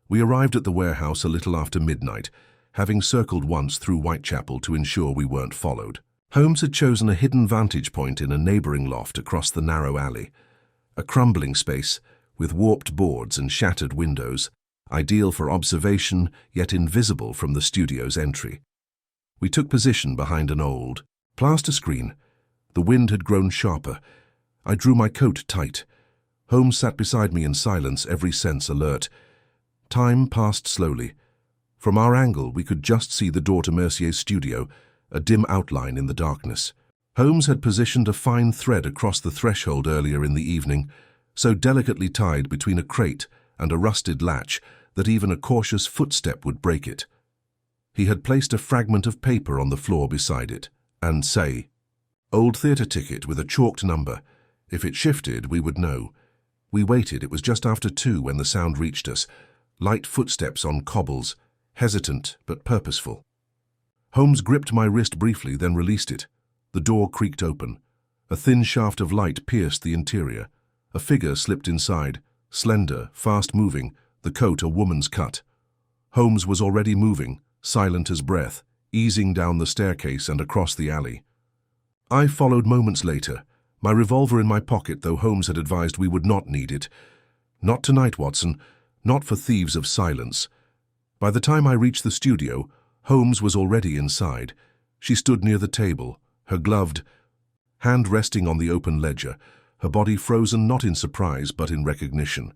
We arrived at the warehouse a little after midnight, having circled once through Whitechapel to ensure we weren't followed. Holmes had chosen a hidden vantage point in a neighboring loft across the narrow alley, a crumbling space with warped boards and shattered windows, ideal for observation yet invisible from the studio's entry. We took position behind an old plaster screen. The wind had grown sharper. I drew my coat tight. Holmes sat beside me in silence, every sense alert. Time passed slowly. From our angle, we could just see the door to Mercier's studio, a dim outline in the darkness. Holmes had positioned a fine thread across the threshold earlier in the evening, so delicately tied between a crate and a rusted latch that even a cautious footstep would break it. He had placed a fragment of paper on the floor beside it, and say, "Old theatre ticket with a chalked number. If it shifted, we would know." We waited. It was just after 2 when the sound reached us. Light footsteps on cobbles, hesitant but purposeful. Holmes gripped my wrist briefly, then released it. The door creaked open. A thin shaft of light pierced the interior. A figure slipped inside, slender, fast-moving, the coat a woman's cut. Holmes was already moving, silent as breath, easing down the staircase and across the alley. I followed moments later, my revolver in my pocket, though Holmes had advised we would not need it. Not tonight, Watson, not for thieves of silence. By the time I reached the studio, Holmes was already inside. She stood near the table, her gloved hand resting on the open ledger, her body frozen not in surprise but in recognition.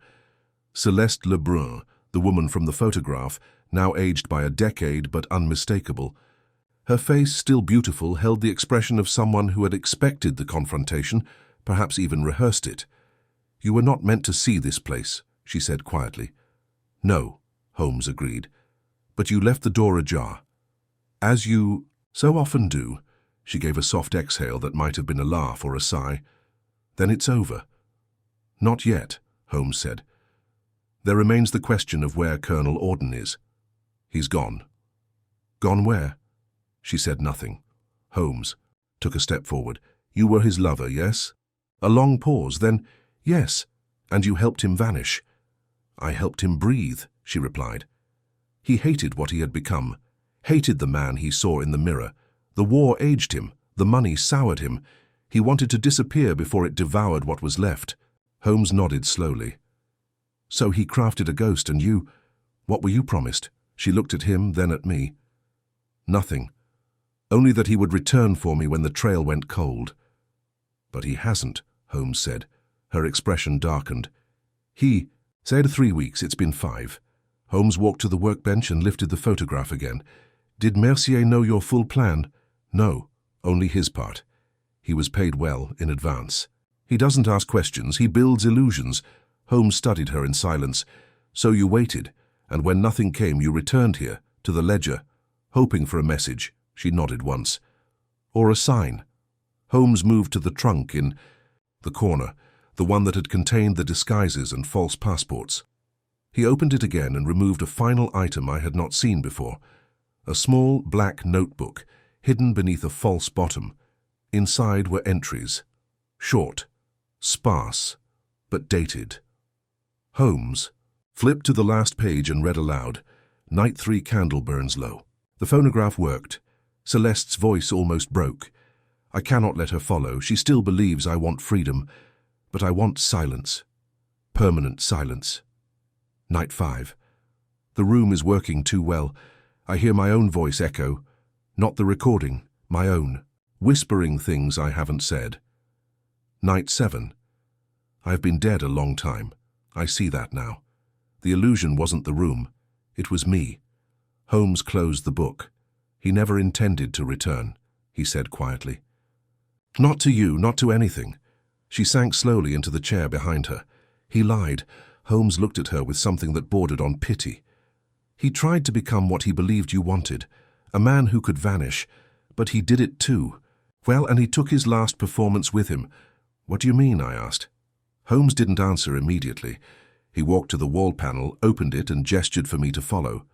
Celeste Lebrun, the woman from the photograph, now aged by a decade but unmistakable. Her face, still beautiful, held the expression of someone who had expected the confrontation, perhaps even rehearsed it. "You were not meant to see this place," she said quietly. "No," Holmes agreed, "but you left the door ajar. As you so often do." She gave a soft exhale that might have been a laugh or a sigh. "Then it's over." "Not yet," Holmes said. "There remains the question of where Colonel Auden is." "He's gone." "Gone where?" She said nothing. Holmes took a step forward. "You were his lover, yes?" A long pause, then, "Yes, and you helped him vanish." "I helped him breathe," she replied. "He hated what he had become, hated the man he saw in the mirror. The war aged him, the money soured him. He wanted to disappear before it devoured what was left." Holmes nodded slowly. "So he crafted a ghost, and you, what were you promised?" She looked at him, then at me. "Nothing. Only that he would return for me when the trail went cold." "But he hasn't," Holmes said. Her expression darkened. "He said 3 weeks, it's been 5. Holmes walked to the workbench and lifted the photograph again. "Did Mercier know your full plan?" "No, only his part. He was paid well in advance. He doesn't ask questions, he builds illusions." Holmes studied her in silence. "So you waited, and when nothing came you returned here, to the ledger, hoping for a message." She nodded once. "Or a sign." Holmes moved to the trunk in the corner, the one that had contained the disguises and false passports. He opened it again and removed a final item I had not seen before. A small black notebook, hidden beneath a false bottom. Inside were entries. Short, sparse, but dated. Holmes flipped to the last page and read aloud, "Night 3 candle burns low." The phonograph worked. Celeste's voice almost broke. "I cannot let her follow. She still believes I want freedom, but I want silence. Permanent silence." Night 5. The room is working too well. I hear my own voice echo, not the recording, my own, whispering things I haven't said. Night 7. I've been dead a long time. I see that now. The illusion wasn't the room. It was me. Holmes closed the book. "He never intended to return," he said quietly. "Not to you, not to anything." She sank slowly into the chair behind her. "He lied." Holmes looked at her with something that bordered on pity. "He tried to become what he believed you wanted, a man who could vanish, but he did it too. Well, and he took his last performance with him." "What do you mean?" I asked. Holmes didn't answer immediately. He walked to the wall panel, opened it, and gestured for me to follow.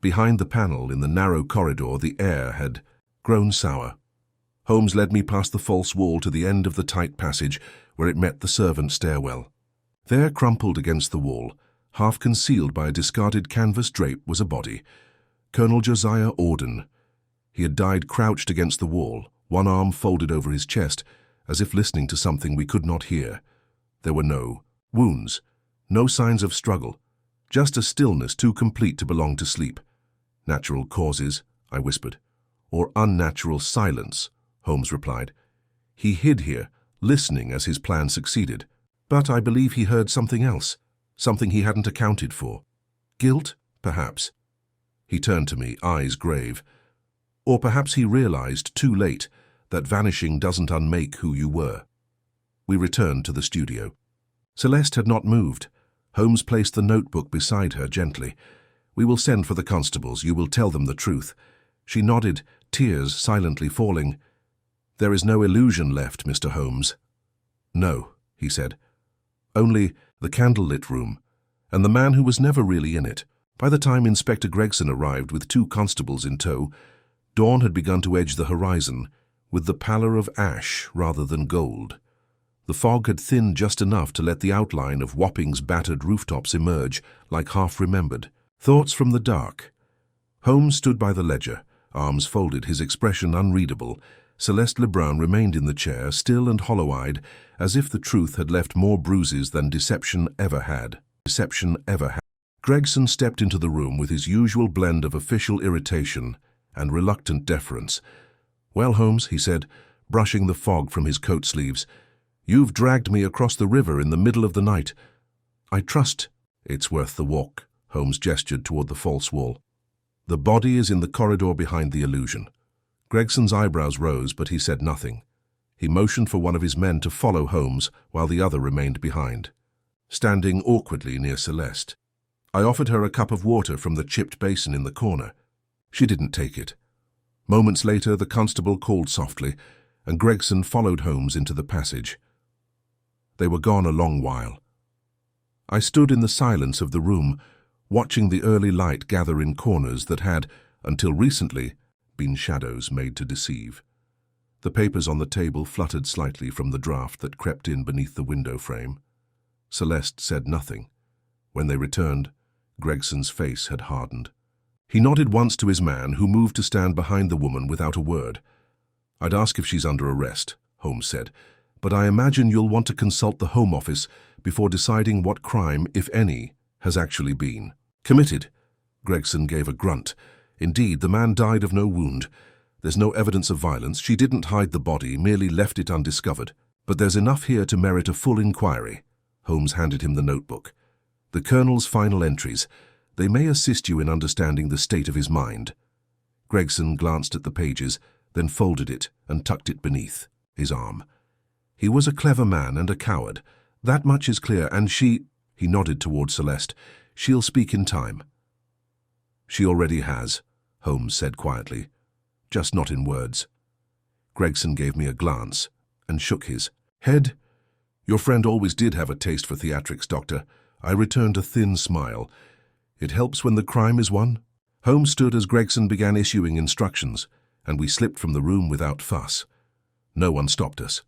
Behind the panel, in the narrow corridor, the air had grown sour. Holmes led me past the false wall to the end of the tight passage, where it met the servant stairwell. There, crumpled against the wall, half concealed by a discarded canvas drape, was a body. Colonel Josiah Auden. He had died crouched against the wall, one arm folded over his chest, as if listening to something we could not hear. There were no wounds, no signs of struggle, just a stillness too complete to belong to sleep. "Natural causes," I whispered. "Or unnatural silence," Holmes replied. "He hid here, listening as his plan succeeded. But I believe he heard something else, something he hadn't accounted for. Guilt, perhaps." He turned to me, eyes grave. "Or perhaps he realized, too late, that vanishing doesn't unmake who you were." We returned to the studio. Celeste had not moved. Holmes placed the notebook beside her gently. "We will send for the constables. You will tell them the truth." She nodded, tears silently falling. "There is no illusion left, Mr. Holmes." "No," he said. "Only the candlelit room, and the man who was never really in it." By the time Inspector Gregson arrived with 2 constables in tow, dawn had begun to edge the horizon, with the pallor of ash rather than gold. The fog had thinned just enough to let the outline of Wapping's battered rooftops emerge, like half-remembered thoughts from the dark. Holmes stood by the ledger, arms folded, his expression unreadable. Celeste Lebrun remained in the chair, still and hollow-eyed, as if the truth had left more bruises than deception ever had. Gregson stepped into the room with his usual blend of official irritation and reluctant deference. "Well, Holmes," he said, brushing the fog from his coat sleeves, "you've dragged me across the river in the middle of the night. I trust it's worth the walk." Holmes gestured toward the false wall. "The body is in the corridor behind the illusion." Gregson's eyebrows rose, but he said nothing. He motioned for one of his men to follow Holmes while the other remained behind, standing awkwardly near Celeste. I offered her a cup of water from the chipped basin in the corner. She didn't take it. Moments later, the constable called softly, and Gregson followed Holmes into the passage. They were gone a long while. I stood in the silence of the room, watching the early light gather in corners that had, until recently, been shadows made to deceive. The papers on the table fluttered slightly from the draught that crept in beneath the window frame. Celeste said nothing. When they returned, Gregson's face had hardened. He nodded once to his man, who moved to stand behind the woman without a word. "I'd ask if she's under arrest," Holmes said, "but I imagine you'll want to consult the Home Office before deciding what crime, if any, has actually been committed." Gregson gave a grunt. "Indeed, the man died of no wound. There's no evidence of violence. She didn't hide the body, merely left it undiscovered. But there's enough here to merit a full inquiry." Holmes handed him the notebook. "The Colonel's final entries. They may assist you in understanding the state of his mind." Gregson glanced at the pages, then folded it and tucked it beneath his arm. "He was a clever man and a coward. That much is clear, and she—" he nodded toward Celeste. "She'll speak in time." "She already has," Holmes said quietly. "Just not in words." Gregson gave me a glance and shook his head. "Your friend always did have a taste for theatrics, Doctor." I returned a thin smile. "It helps when the crime is won." Holmes stood as Gregson began issuing instructions, and we slipped from the room without fuss. No one stopped us.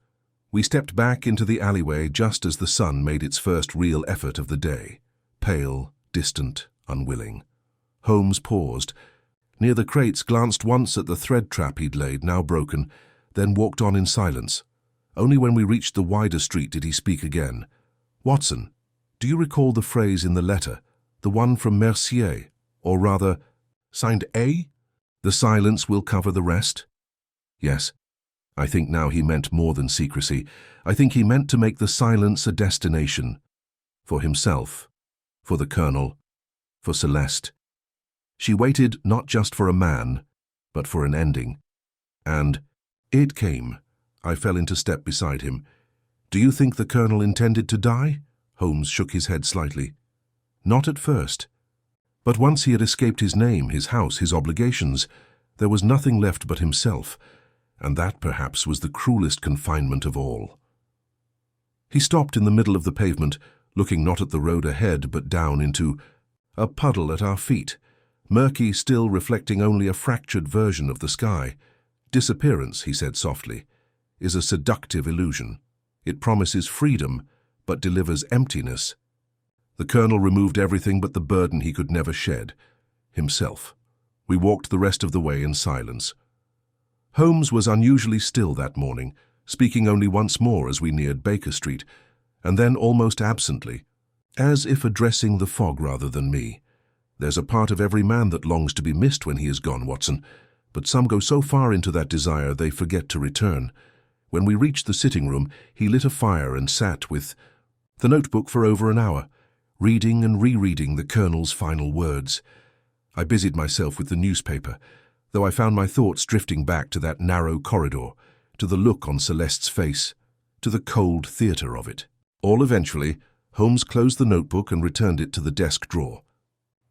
We stepped back into the alleyway just as the sun made its first real effort of the day, pale, distant, unwilling. Holmes paused. Near the crates, glanced once at the thread trap he'd laid, now broken, then walked on in silence. Only when we reached the wider street did he speak again. "Watson, do you recall the phrase in the letter, the one from Mercier, or rather, signed A? 'The silence will cover the rest'?" "Yes. I think now he meant more than secrecy. I think he meant to make the silence a destination. For himself, for the Colonel, for Celeste. She waited not just for a man, but for an ending. And it came. I fell into step beside him. "Do you think the Colonel intended to die?" Holmes shook his head slightly. "Not at first. But once he had escaped his name, his house, his obligations, there was nothing left but himself, and that perhaps was the cruelest confinement of all." He stopped in the middle of the pavement, looking not at the road ahead but down into a puddle at our feet, murky still, reflecting only a fractured version of the sky. "Disappearance," he said softly, "is a seductive illusion. It promises freedom, but delivers emptiness." The Colonel removed everything but the burden he could never shed, himself. We walked the rest of the way in silence. Holmes was unusually still that morning, speaking only once more as we neared Baker Street, and then almost absently, as if addressing the fog rather than me. "There's a part of every man that longs to be missed when he is gone, Watson, but some go so far into that desire they forget to return." When we reached the sitting room, he lit a fire and sat with the notebook for over an hour, reading and rereading the Colonel's final words. I busied myself with the newspaper, though I found my thoughts drifting back to that narrow corridor, to the look on Celeste's face, to the cold theatre of it. All eventually, Holmes closed the notebook and returned it to the desk drawer.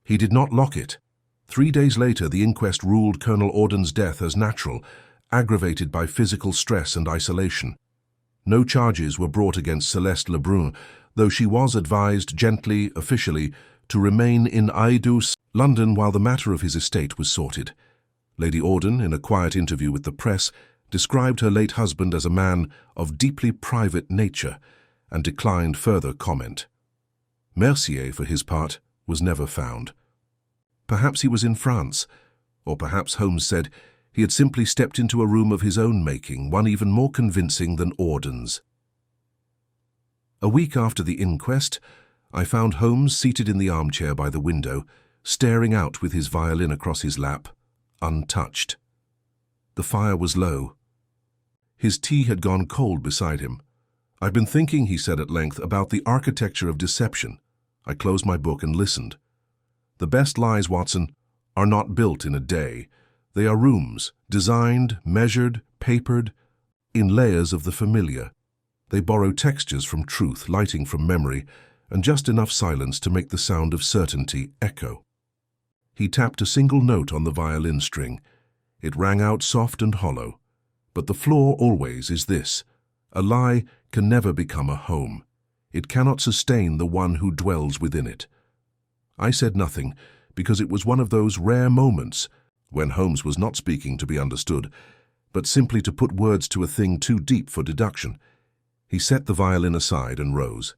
He did not lock it. 3 days later, the inquest ruled Colonel Auden's death as natural, aggravated by physical stress and isolation. No charges were brought against Celeste Lebrun, though she was advised gently, officially, to remain in Aidus, London, while the matter of his estate was sorted. Lady Auden, in a quiet interview with the press, described her late husband as a man of deeply private nature and declined further comment. Mercier, for his part, was never found. Perhaps he was in France. Or perhaps Holmes said he had simply stepped into a room of his own making, one even more convincing than Auden's. A week after the inquest, I found Holmes seated in the armchair by the window, staring out with his violin across his lap, untouched. The fire was low. His tea had gone cold beside him. "I've been thinking," he said at length, "about the architecture of deception." I closed my book and listened. "The best lies, Watson, are not built in a day. They are rooms, designed, measured, papered, in layers of the familiar. They borrow textures from truth, lighting from memory, and just enough silence to make the sound of certainty echo." He tapped a single note on the violin string. It rang out soft and hollow. "But the flaw always is this: a lie can never become a home. It cannot sustain the one who dwells within it." I said nothing, because it was one of those rare moments when Holmes was not speaking to be understood, but simply to put words to a thing too deep for deduction. He set the violin aside and rose.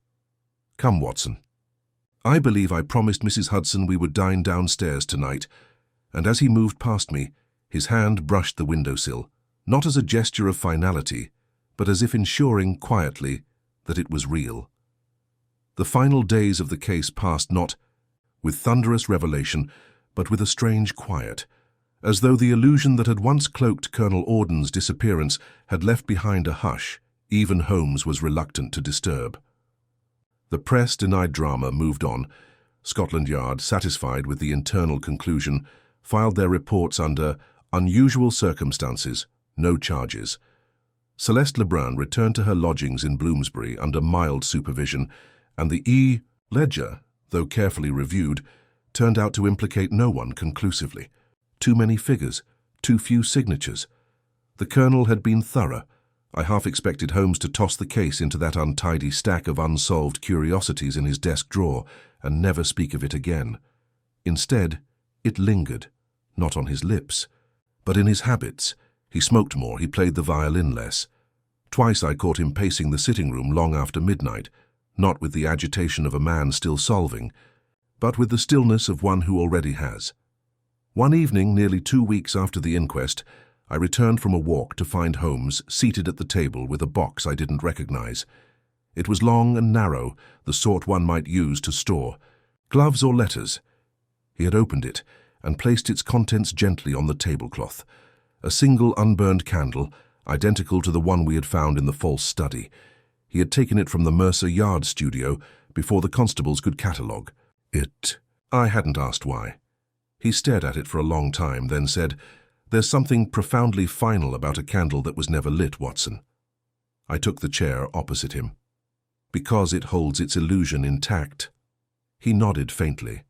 "Come, Watson. I believe I promised Mrs. Hudson we would dine downstairs tonight," and as he moved past me, his hand brushed the windowsill, not as a gesture of finality, but as if ensuring quietly that it was real. The final days of the case passed not with thunderous revelation, but with a strange quiet, as though the illusion that had once cloaked Colonel Auden's disappearance had left behind a hush even Holmes was reluctant to disturb. The press denied drama moved on. Scotland Yard, satisfied with the internal conclusion, filed their reports under unusual circumstances, no charges. Celeste Lebrun returned to her lodgings in Bloomsbury under mild supervision, and the ledger, though carefully reviewed, turned out to implicate no one conclusively. Too many figures, too few signatures. The Colonel had been thorough. I half expected Holmes to toss the case into that untidy stack of unsolved curiosities in his desk drawer and never speak of it again. Instead, it lingered, not on his lips, but in his habits. He smoked more, he played the violin less. Twice I caught him pacing the sitting room long after midnight, not with the agitation of a man still solving, but with the stillness of one who already has. One evening, nearly 2 weeks after the inquest, I returned from a walk to find Holmes seated at the table with a box I didn't recognize. It was long and narrow, the sort one might use to store gloves or letters. He had opened it and placed its contents gently on the tablecloth. A single unburned candle, identical to the one we had found in the false study. He had taken it from the Mercer Yard studio before the constables could catalogue it. I hadn't asked why. He stared at it for a long time, then said, "There's something profoundly final about a candle that was never lit, Watson." I took the chair opposite him. "Because it holds its illusion intact." He nodded faintly.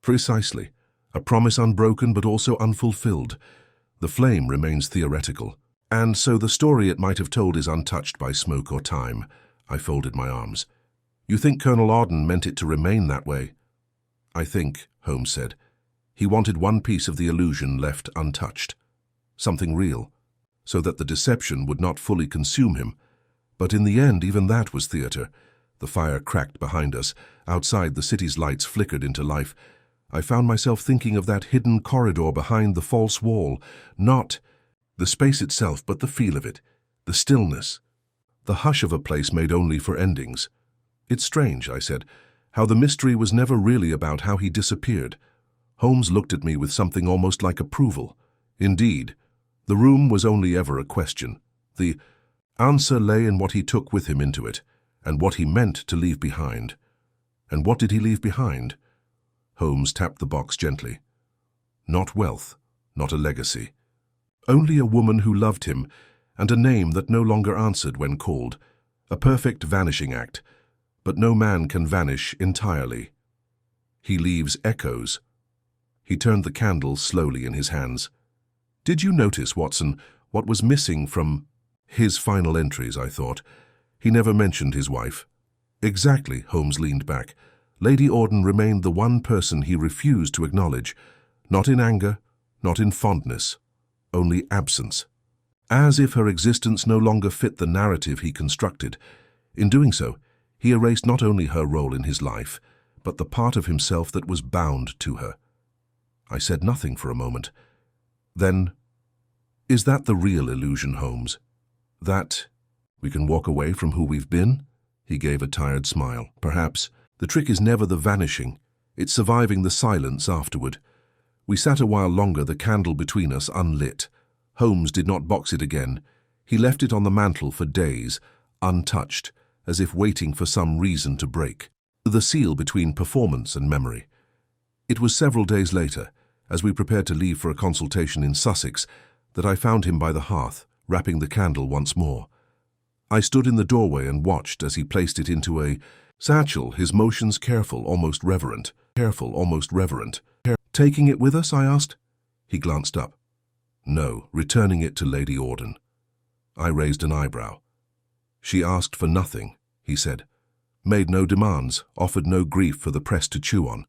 "Precisely. A promise unbroken but also unfulfilled. The flame remains theoretical. And so the story it might have told is untouched by smoke or time." I folded my arms. "You think Colonel Auden meant it to remain that way?" "I think," Holmes said, "he wanted one piece of the illusion left untouched. Something real, so that the deception would not fully consume him. But in the end, even that was theatre." The fire cracked behind us. Outside, the city's lights flickered into life. I found myself thinking of that hidden corridor behind the false wall, not the space itself, but the feel of it, the stillness, the hush of a place made only for endings. "It's strange," I said, "how the mystery was never really about how he disappeared." Holmes looked at me with something almost like approval. Indeed, the room was only ever a question. The answer lay in what he took with him into it, and what he meant to leave behind. And what did he leave behind? Holmes tapped the box gently. Not wealth, not a legacy. Only a woman who loved him, and a name that no longer answered when called. A perfect vanishing act, but no man can vanish entirely. He leaves echoes. He turned the candle slowly in his hands. "Did you notice, Watson, what was missing from his final entries?" I thought. "He never mentioned his wife." "Exactly," Holmes leaned back. "Lady Auden remained the one person he refused to acknowledge, not in anger, not in fondness, only absence. As if her existence no longer fit the narrative he constructed. In doing so, he erased not only her role in his life, but the part of himself that was bound to her." I said nothing for a moment. Then, is that the real illusion, Holmes? That we can walk away from who we've been? He gave a tired smile. Perhaps. The trick is never the vanishing. It's surviving the silence afterward. We sat a while longer, the candle between us unlit. Holmes did not box it again. He left it on the mantel for days, untouched, as if waiting for some reason to break. The seal between performance and memory. It was several days later, as we prepared to leave for a consultation in Sussex, that I found him by the hearth, wrapping the candle once more. I stood in the doorway and watched as he placed it into a satchel, his motions careful, almost reverent. Taking it with us, I asked. He glanced up. No, returning it to Lady Auden. I raised an eyebrow. She asked for nothing, he said. Made no demands, offered no grief for the press to chew on.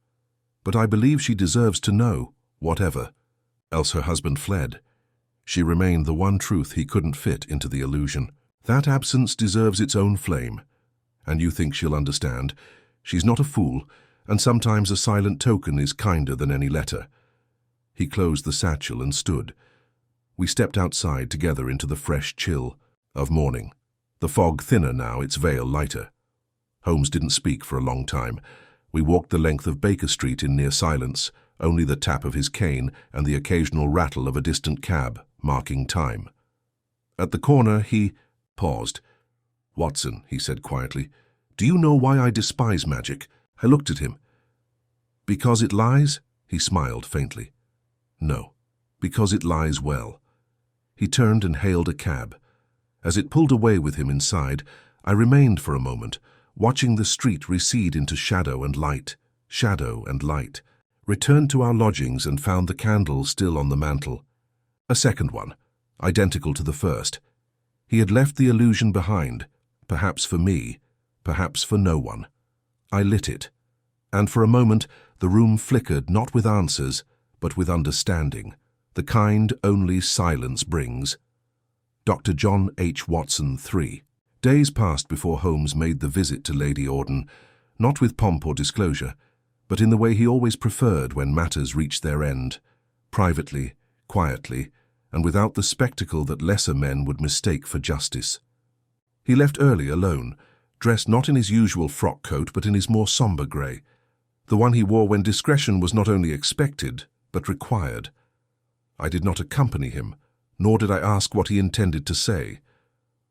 But I believe she deserves to know, whatever. Else her husband fled. She remained the one truth he couldn't fit into the illusion. That absence deserves its own flame. And you think she'll understand? She's not a fool, and sometimes a silent token is kinder than any letter. He closed the satchel and stood. We stepped outside together into the fresh chill of morning. The fog thinner now, its veil lighter. Holmes didn't speak for a long time. We walked the length of Baker Street in near silence, only the tap of his cane and the occasional rattle of a distant cab marking time. At the corner he paused. Watson, he said quietly, do you know why I despise magic? I looked at him. Because it lies? He smiled faintly. No, because it lies well. He turned and hailed a cab. As it pulled away with him inside, I remained for a moment, watching the street recede into shadow and light, returned to our lodgings and found the candle still on the mantel. A second one, identical to the first. He had left the illusion behind, perhaps for me, perhaps for no one. I lit it, and for a moment the room flickered not with answers, but with understanding, the kind only silence brings. Dr. John H. Watson, 3. Days passed before Holmes made the visit to Lady Auden, not with pomp or disclosure, but in the way he always preferred when matters reached their end, privately, quietly, and without the spectacle that lesser men would mistake for justice. He left early alone, dressed not in his usual frock coat but in his more somber grey, the one he wore when discretion was not only expected but required. I did not accompany him, nor did I ask what he intended to say.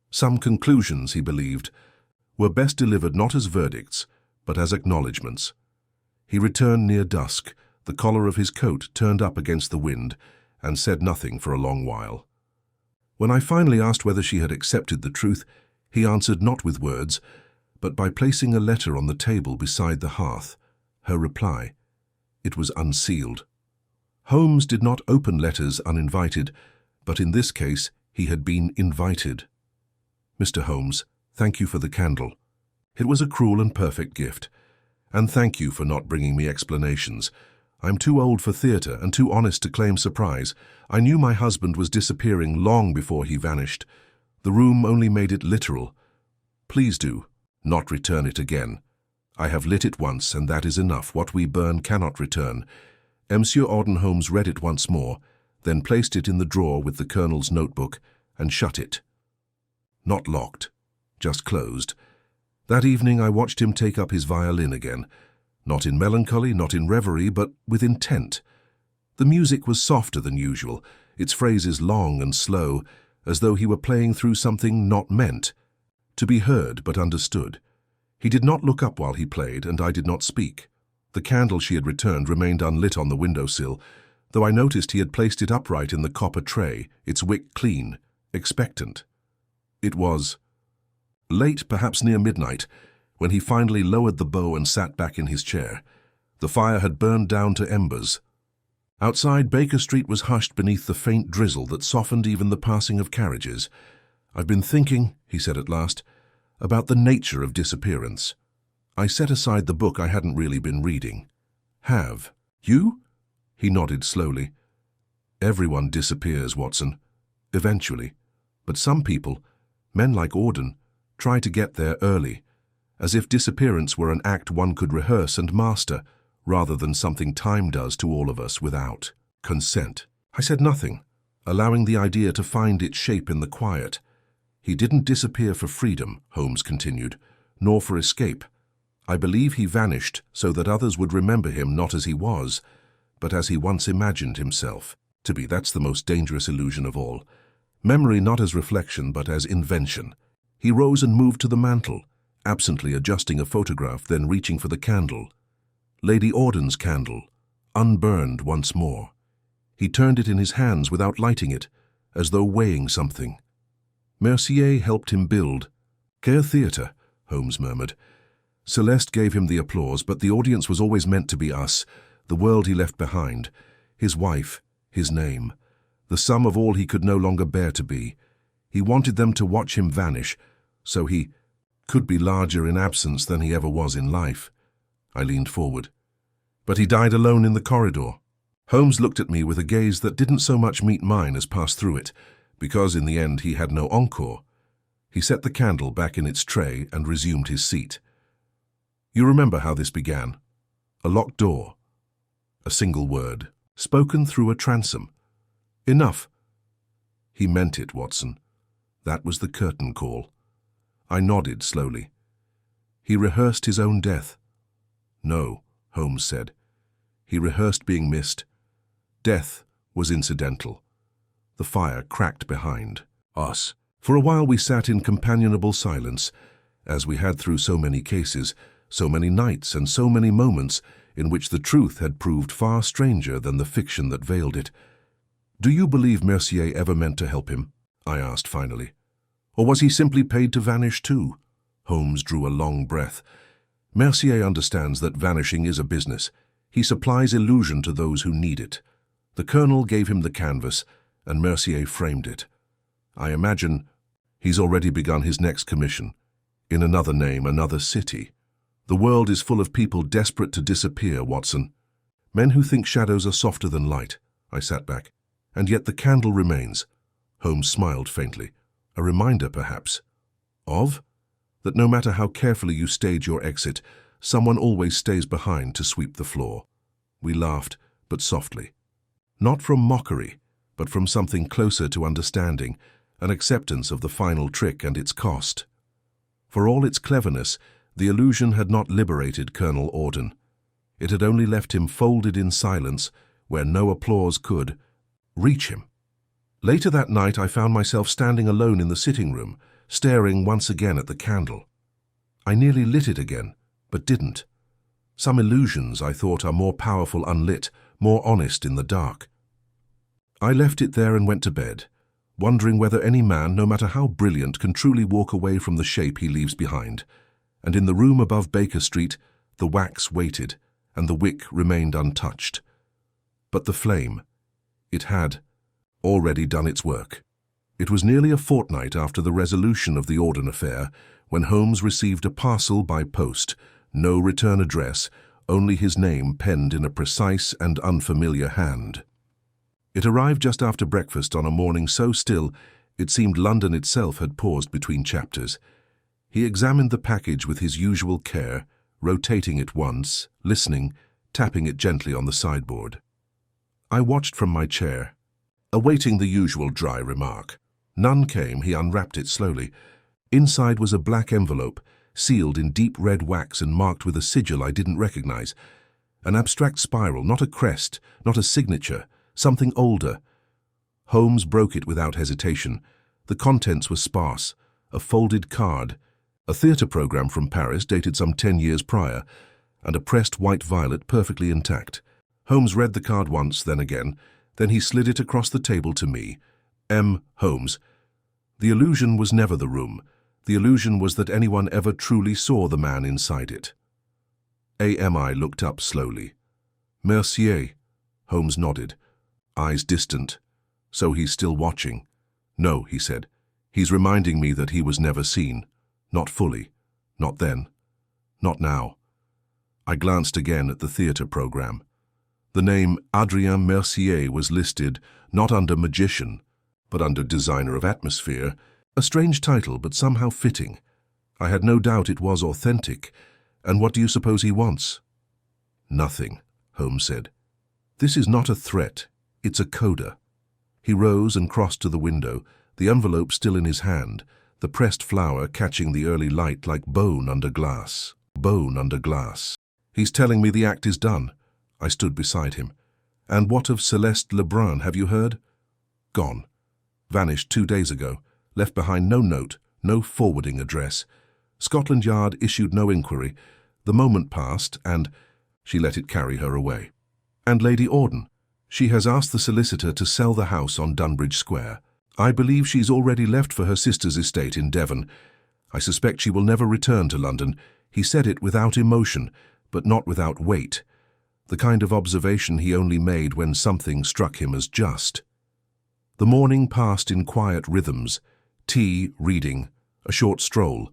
Some conclusions, he believed, were best delivered not as verdicts, but as acknowledgments. He returned near dusk, the collar of his coat turned up against the wind, and said nothing for a long while. When I finally asked whether she had accepted the truth, he answered not with words, but by placing a letter on the table beside the hearth. Her reply. It was unsealed. Holmes did not open letters uninvited, but in this case he had been invited. Mr. Holmes, thank you for the candle. It was a cruel and perfect gift. And thank you for not bringing me explanations. I'm too old for theatre and too honest to claim surprise. I knew my husband was disappearing long before he vanished. The room only made it literal. Please do not return it again. I have lit it once, and that is enough. What we burn cannot return. Monsieur Auden. Holmes read it once more, then placed it in the drawer with the Colonel's notebook and shut it. Not locked, just closed. That evening I watched him take up his violin again, not in melancholy, not in reverie, but with intent. The music was softer than usual, its phrases long and slow, as though he were playing through something not meant, to be heard but understood. He did not look up while he played, and I did not speak. The candle she had returned remained unlit on the windowsill, though I noticed he had placed it upright in the copper tray, its wick clean, expectant. It was late, perhaps near midnight, when he finally lowered the bow and sat back in his chair. The fire had burned down to embers. Outside, Baker Street was hushed beneath the faint drizzle that softened even the passing of carriages. I've been thinking, he said at last, about the nature of disappearance. I set aside the book I hadn't really been reading. Have you? He nodded slowly. Everyone disappears, Watson. Eventually. But some people, men like Auden, try to get there early, as if disappearance were an act one could rehearse and master, rather than something time does to all of us without consent. I said nothing, allowing the idea to find its shape in the quiet. He didn't disappear for freedom, Holmes continued, nor for escape. I believe he vanished so that others would remember him not as he was, but as he once imagined himself to be. That's the most dangerous illusion of all. Memory not as reflection, but as invention. He rose and moved to the mantel, absently adjusting a photograph, then reaching for the candle. Lady Auden's candle, unburned once more. He turned it in his hands without lighting it, as though weighing something. Mercier helped him build. "Quel theatre," Holmes murmured. Celeste gave him the applause, but the audience was always meant to be us, the world he left behind, his wife, his name, the sum of all he could no longer bear to be. He wanted them to watch him vanish, so he could be larger in absence than he ever was in life. I leaned forward. But he died alone in the corridor. Holmes looked at me with a gaze that didn't so much meet mine as pass through it, because in the end he had no encore. He set the candle back in its tray and resumed his seat. "You remember how this began? A locked door. A single word, spoken through a transom. Enough." He meant it, Watson. That was the curtain call. I nodded slowly. "He rehearsed his own death." "No," Holmes said. "He rehearsed being missed. Death was incidental." The fire cracked behind us. For a while we sat in companionable silence, as we had through so many cases, so many nights and so many moments in which the truth had proved far stranger than the fiction that veiled it. "Do you believe Mercier ever meant to help him?" I asked finally. "Or was he simply paid to vanish too?" Holmes drew a long breath. "Mercier understands that vanishing is a business. He supplies illusion to those who need it. The Colonel gave him the canvas, and Mercier framed it. I imagine he's already begun his next commission. In another name, another city. The world is full of people desperate to disappear, Watson. Men who think shadows are softer than light." I sat back. "And yet the candle remains." Holmes smiled faintly. "A reminder, perhaps." "Of?" "That no matter how carefully you stage your exit, someone always stays behind to sweep the floor." We laughed, but softly. Not from mockery, but from something closer to understanding, an acceptance of the final trick and its cost. For all its cleverness, the illusion had not liberated Colonel Auden. It had only left him folded in silence, where no applause could reach him. Later that night I found myself standing alone in the sitting room, staring once again at the candle. I nearly lit it again, but didn't. Some illusions, I thought, are more powerful unlit, more honest in the dark. I left it there and went to bed, wondering whether any man, no matter how brilliant, can truly walk away from the shape he leaves behind. And in the room above Baker Street, the wax waited, and the wick remained untouched. But the flame, it had already done its work. It was nearly a fortnight after the resolution of the Auden affair when Holmes received a parcel by post, no return address, only his name penned in a precise and unfamiliar hand. It arrived just after breakfast on a morning so still it seemed London itself had paused between chapters. He examined the package with his usual care, rotating it once, listening, tapping it gently on the sideboard. I watched from my chair, awaiting the usual dry remark. None came. He unwrapped it slowly. Inside was a black envelope, sealed in deep red wax and marked with a sigil I didn't recognize. An abstract spiral, not a crest, not a signature, something older. Holmes broke it without hesitation. The contents were sparse. A folded card, a theatre program from Paris dated some 10 years prior, and a pressed white violet perfectly intact. Holmes read the card once, then again. Then he slid it across the table to me. "M. Holmes." The illusion was never the room. The illusion was that anyone ever truly saw the man inside it. AMI looked up slowly. "Mercier." Holmes nodded, eyes distant. "So he's still watching?" "No," he said. "He's reminding me that he was never seen. Not fully. Not then. Not now." I glanced again at the theatre program. The name Adrien Mercier was listed not under magician, but under designer of atmosphere, a strange title but somehow fitting. I had no doubt it was authentic. "And what do you suppose he wants?" "Nothing," Holmes said. "This is not a threat, it's a coda. He rose and crossed to the window, the envelope still in his hand, the pressed flower catching the early light like bone under glass. Bone under glass. He's telling me the act is done. I stood beside him. And what of Celeste Lebrun, have you heard? Gone. Vanished 2 days ago. Left behind no note, no forwarding address. Scotland Yard issued no inquiry. The moment passed, and she let it carry her away. And Lady Auden? She has asked the solicitor to sell the house on Dunbridge Square. I believe she's already left for her sister's estate in Devon. I suspect she will never return to London. He said it without emotion, but not without weight. The kind of observation he only made when something struck him as just. The morning passed in quiet rhythms. Tea, reading, a short stroll.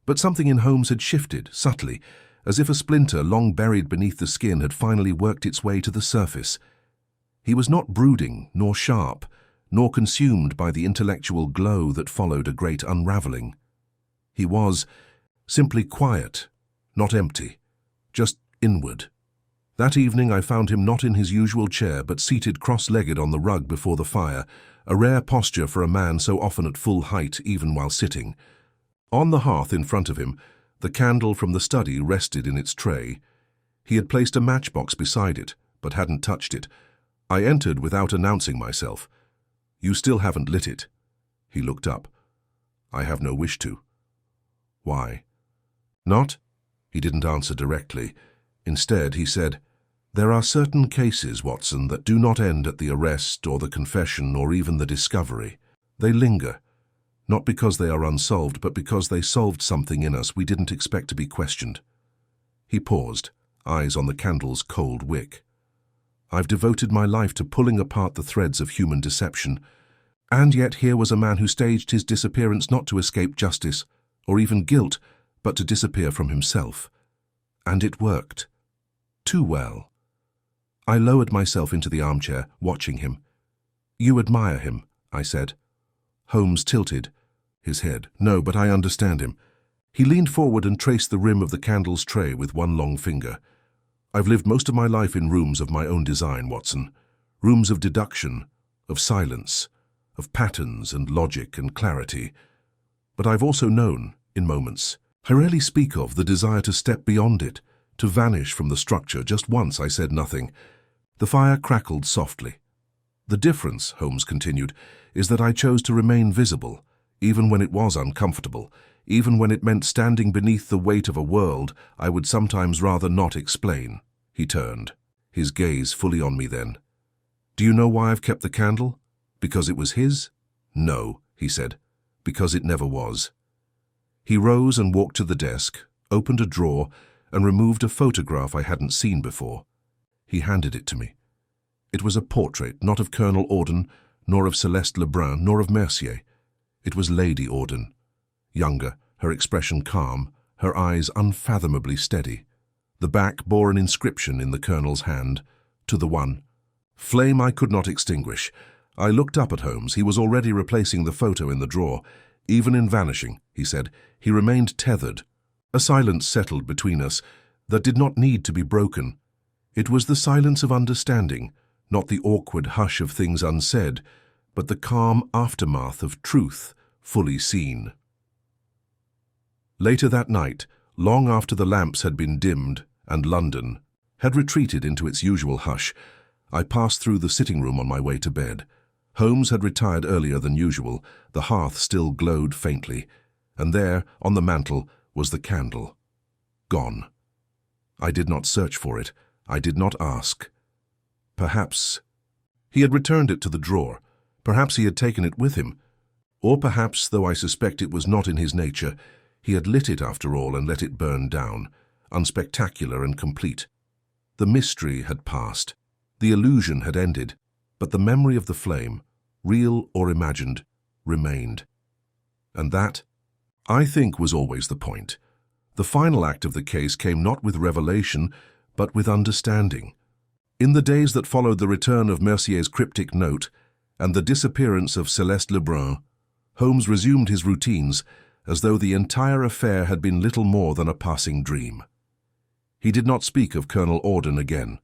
But something in Holmes had shifted, subtly, as if a splinter long buried beneath the skin had finally worked its way to the surface. He was not brooding, nor sharp, nor consumed by the intellectual glow that followed a great unravelling. He was simply quiet, not empty, just inward. That evening I found him not in his usual chair, but seated cross-legged on the rug before the fire, a rare posture for a man so often at full height even while sitting. On the hearth in front of him, the candle from the study rested in its tray. He had placed a matchbox beside it, but hadn't touched it. I entered without announcing myself. "You still haven't lit it." He looked up. "I have no wish to." "Why?" "Not?" He didn't answer directly. Instead, he said, "There are certain cases, Watson, that do not end at the arrest or the confession or even the discovery. They linger, not because they are unsolved, but because they solved something in us we didn't expect to be questioned." He paused, eyes on the candle's cold wick. "I've devoted my life to pulling apart the threads of human deception, and yet here was a man who staged his disappearance not to escape justice, or even guilt, but to disappear from himself. And it worked. Too well." I lowered myself into the armchair, watching him. "You admire him," I said. Holmes tilted his head. "No, but I understand him." He leaned forward and traced the rim of the candle's tray with one long finger. "I've lived most of my life in rooms of my own design, Watson. Rooms of deduction, of silence, of patterns and logic and clarity. But I've also known, in moments, I rarely speak of, the desire to step beyond it, to vanish from the structure. Just once I said nothing. The fire crackled softly. "The difference," Holmes continued, "is that I chose to remain visible, even when it was uncomfortable, even when it meant standing beneath the weight of a world I would sometimes rather not explain." He turned, his gaze fully on me then. "Do you know why I've kept the candle? Because it was his?" "No," he said, "because it never was." He rose and walked to the desk, opened a drawer, and removed a photograph I hadn't seen before. He handed it to me. It was a portrait, not of Colonel Auden, nor of Celeste Lebrun, nor of Mercier. It was Lady Auden. Younger, her expression calm, her eyes unfathomably steady. The back bore an inscription in the Colonel's hand, "To the One." Flame I could not extinguish. I looked up at Holmes. He was already replacing the photo in the drawer. "Even in vanishing," he said, "he remained tethered." A silence settled between us that did not need to be broken. It was the silence of understanding, not the awkward hush of things unsaid, but the calm aftermath of truth fully seen. Later that night, long after the lamps had been dimmed and London had retreated into its usual hush, I passed through the sitting room on my way to bed. Holmes had retired earlier than usual. The hearth still glowed faintly, and there, on the mantel, was the candle. Gone. I did not search for it. I did not ask. Perhaps he had returned it to the drawer. Perhaps he had taken it with him. Or perhaps, though I suspect it was not in his nature, he had lit it after all and let it burn down, unspectacular and complete. The mystery had passed. The illusion had ended, but the memory of the flame, real or imagined, remained. And that, I think, was always the point. The final act of the case came not with revelation, but with understanding. In the days that followed the return of Mercier's cryptic note and the disappearance of Celeste Lebrun, Holmes resumed his routines as though the entire affair had been little more than a passing dream. He did not speak of Colonel Auden again,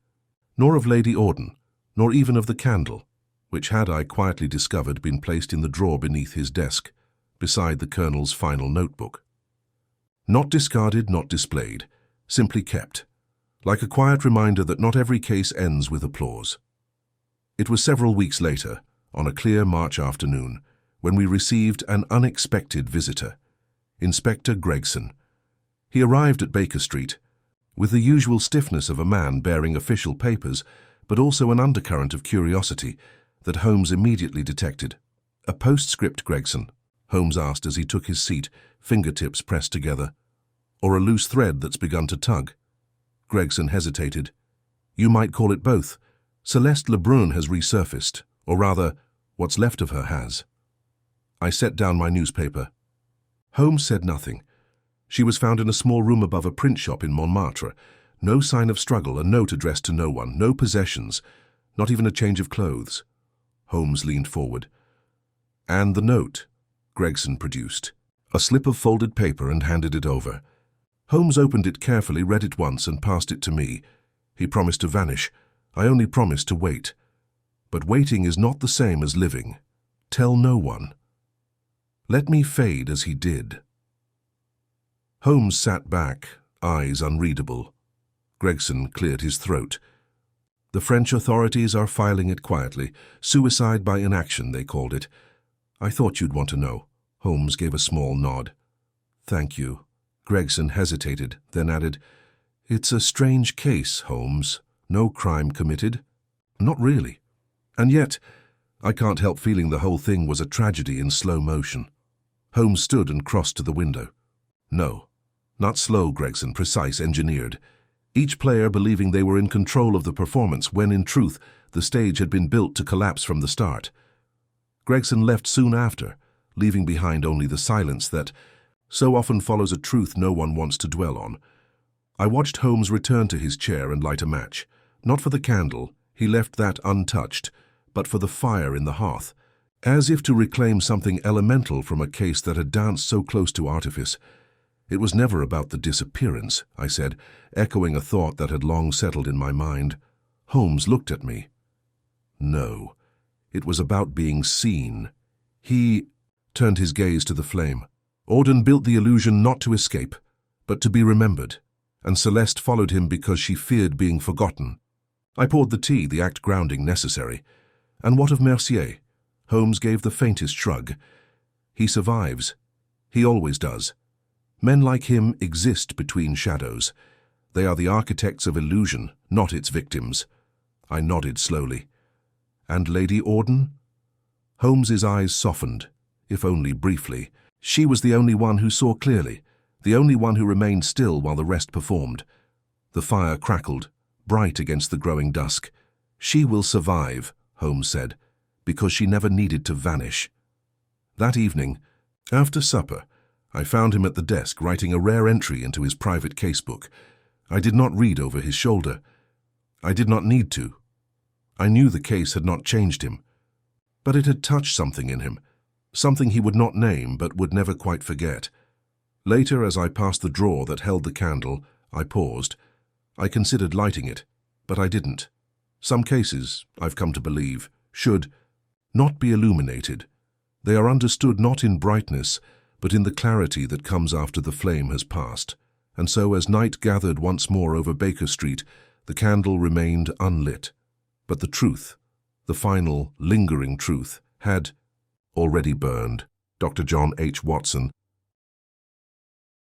nor of Lady Auden, nor even of the candle, which had, I quietly discovered, been placed in the drawer beneath his desk, beside the Colonel's final notebook. Not discarded, not displayed, simply kept, like a quiet reminder that not every case ends with applause. It was several weeks later, on a clear March afternoon, when we received an unexpected visitor, Inspector Gregson. He arrived at Baker Street with the usual stiffness of a man bearing official papers, but also an undercurrent of curiosity that Holmes immediately detected. "A postscript, Gregson?" Holmes asked as he took his seat, fingertips pressed together. "Or a loose thread that's begun to tug?" Gregson hesitated. "You might call it both. Celeste Lebrun has resurfaced, or rather, what's left of her has." I set down my newspaper. Holmes said nothing. She was found in a small room above a print shop in Montmartre. No sign of struggle, a note addressed to no one, no possessions, not even a change of clothes. Holmes leaned forward. "And the note?" Gregson produced. A slip of folded paper and handed it over. Holmes opened it carefully, read it once, and passed it to me. He promised to vanish. I only promised to wait. But waiting is not the same as living. Tell no one. Let me fade as he did. Holmes sat back, eyes unreadable. Gregson cleared his throat. "The French authorities are filing it quietly. Suicide by inaction, they called it. I thought you'd want to know." Holmes gave a small nod. "Thank you." Gregson hesitated, then added, "It's a strange case, Holmes. No crime committed." "Not really. And yet, I can't help feeling the whole thing was a tragedy in slow motion." Holmes stood and crossed to the window. "No. Not slow, Gregson, precise, engineered. Each player believing they were in control of the performance when, in truth, the stage had been built to collapse from the start." Gregson left soon after, leaving behind only the silence that so often follows a truth no one wants to dwell on. I watched Holmes return to his chair and light a match. Not for the candle, he left that untouched, but for the fire in the hearth, as if to reclaim something elemental from a case that had danced so close to artifice. "It was never about the disappearance," I said, echoing a thought that had long settled in my mind. Holmes looked at me. "No, it was about being seen. He turned his gaze to the flame. Auden built the illusion not to escape, but to be remembered, and Celeste followed him because she feared being forgotten. I poured the tea, the act grounding necessary. And what of Mercier?" Holmes gave the faintest shrug. "He survives. He always does. Men like him exist between shadows. They are the architects of illusion, not its victims." I nodded slowly. "And Lady Auden?" Holmes's eyes softened, if only briefly. She was the only one who saw clearly, the only one who remained still while the rest performed. The fire crackled, bright against the growing dusk. "She will survive," Holmes said, "because she never needed to vanish." That evening, after supper, I found him at the desk writing a rare entry into his private casebook. I did not read over his shoulder. I did not need to. I knew the case had not changed him, but it had touched something in him, something he would not name but would never quite forget. Later, as I passed the drawer that held the candle, I paused. I considered lighting it, but I didn't. Some cases, I've come to believe, should not be illuminated. They are understood not in brightness, but in the clarity that comes after the flame has passed. And so as night gathered once more over Baker Street, the candle remained unlit. But the truth, the final, lingering truth, had already burned. Dr. John H. Watson,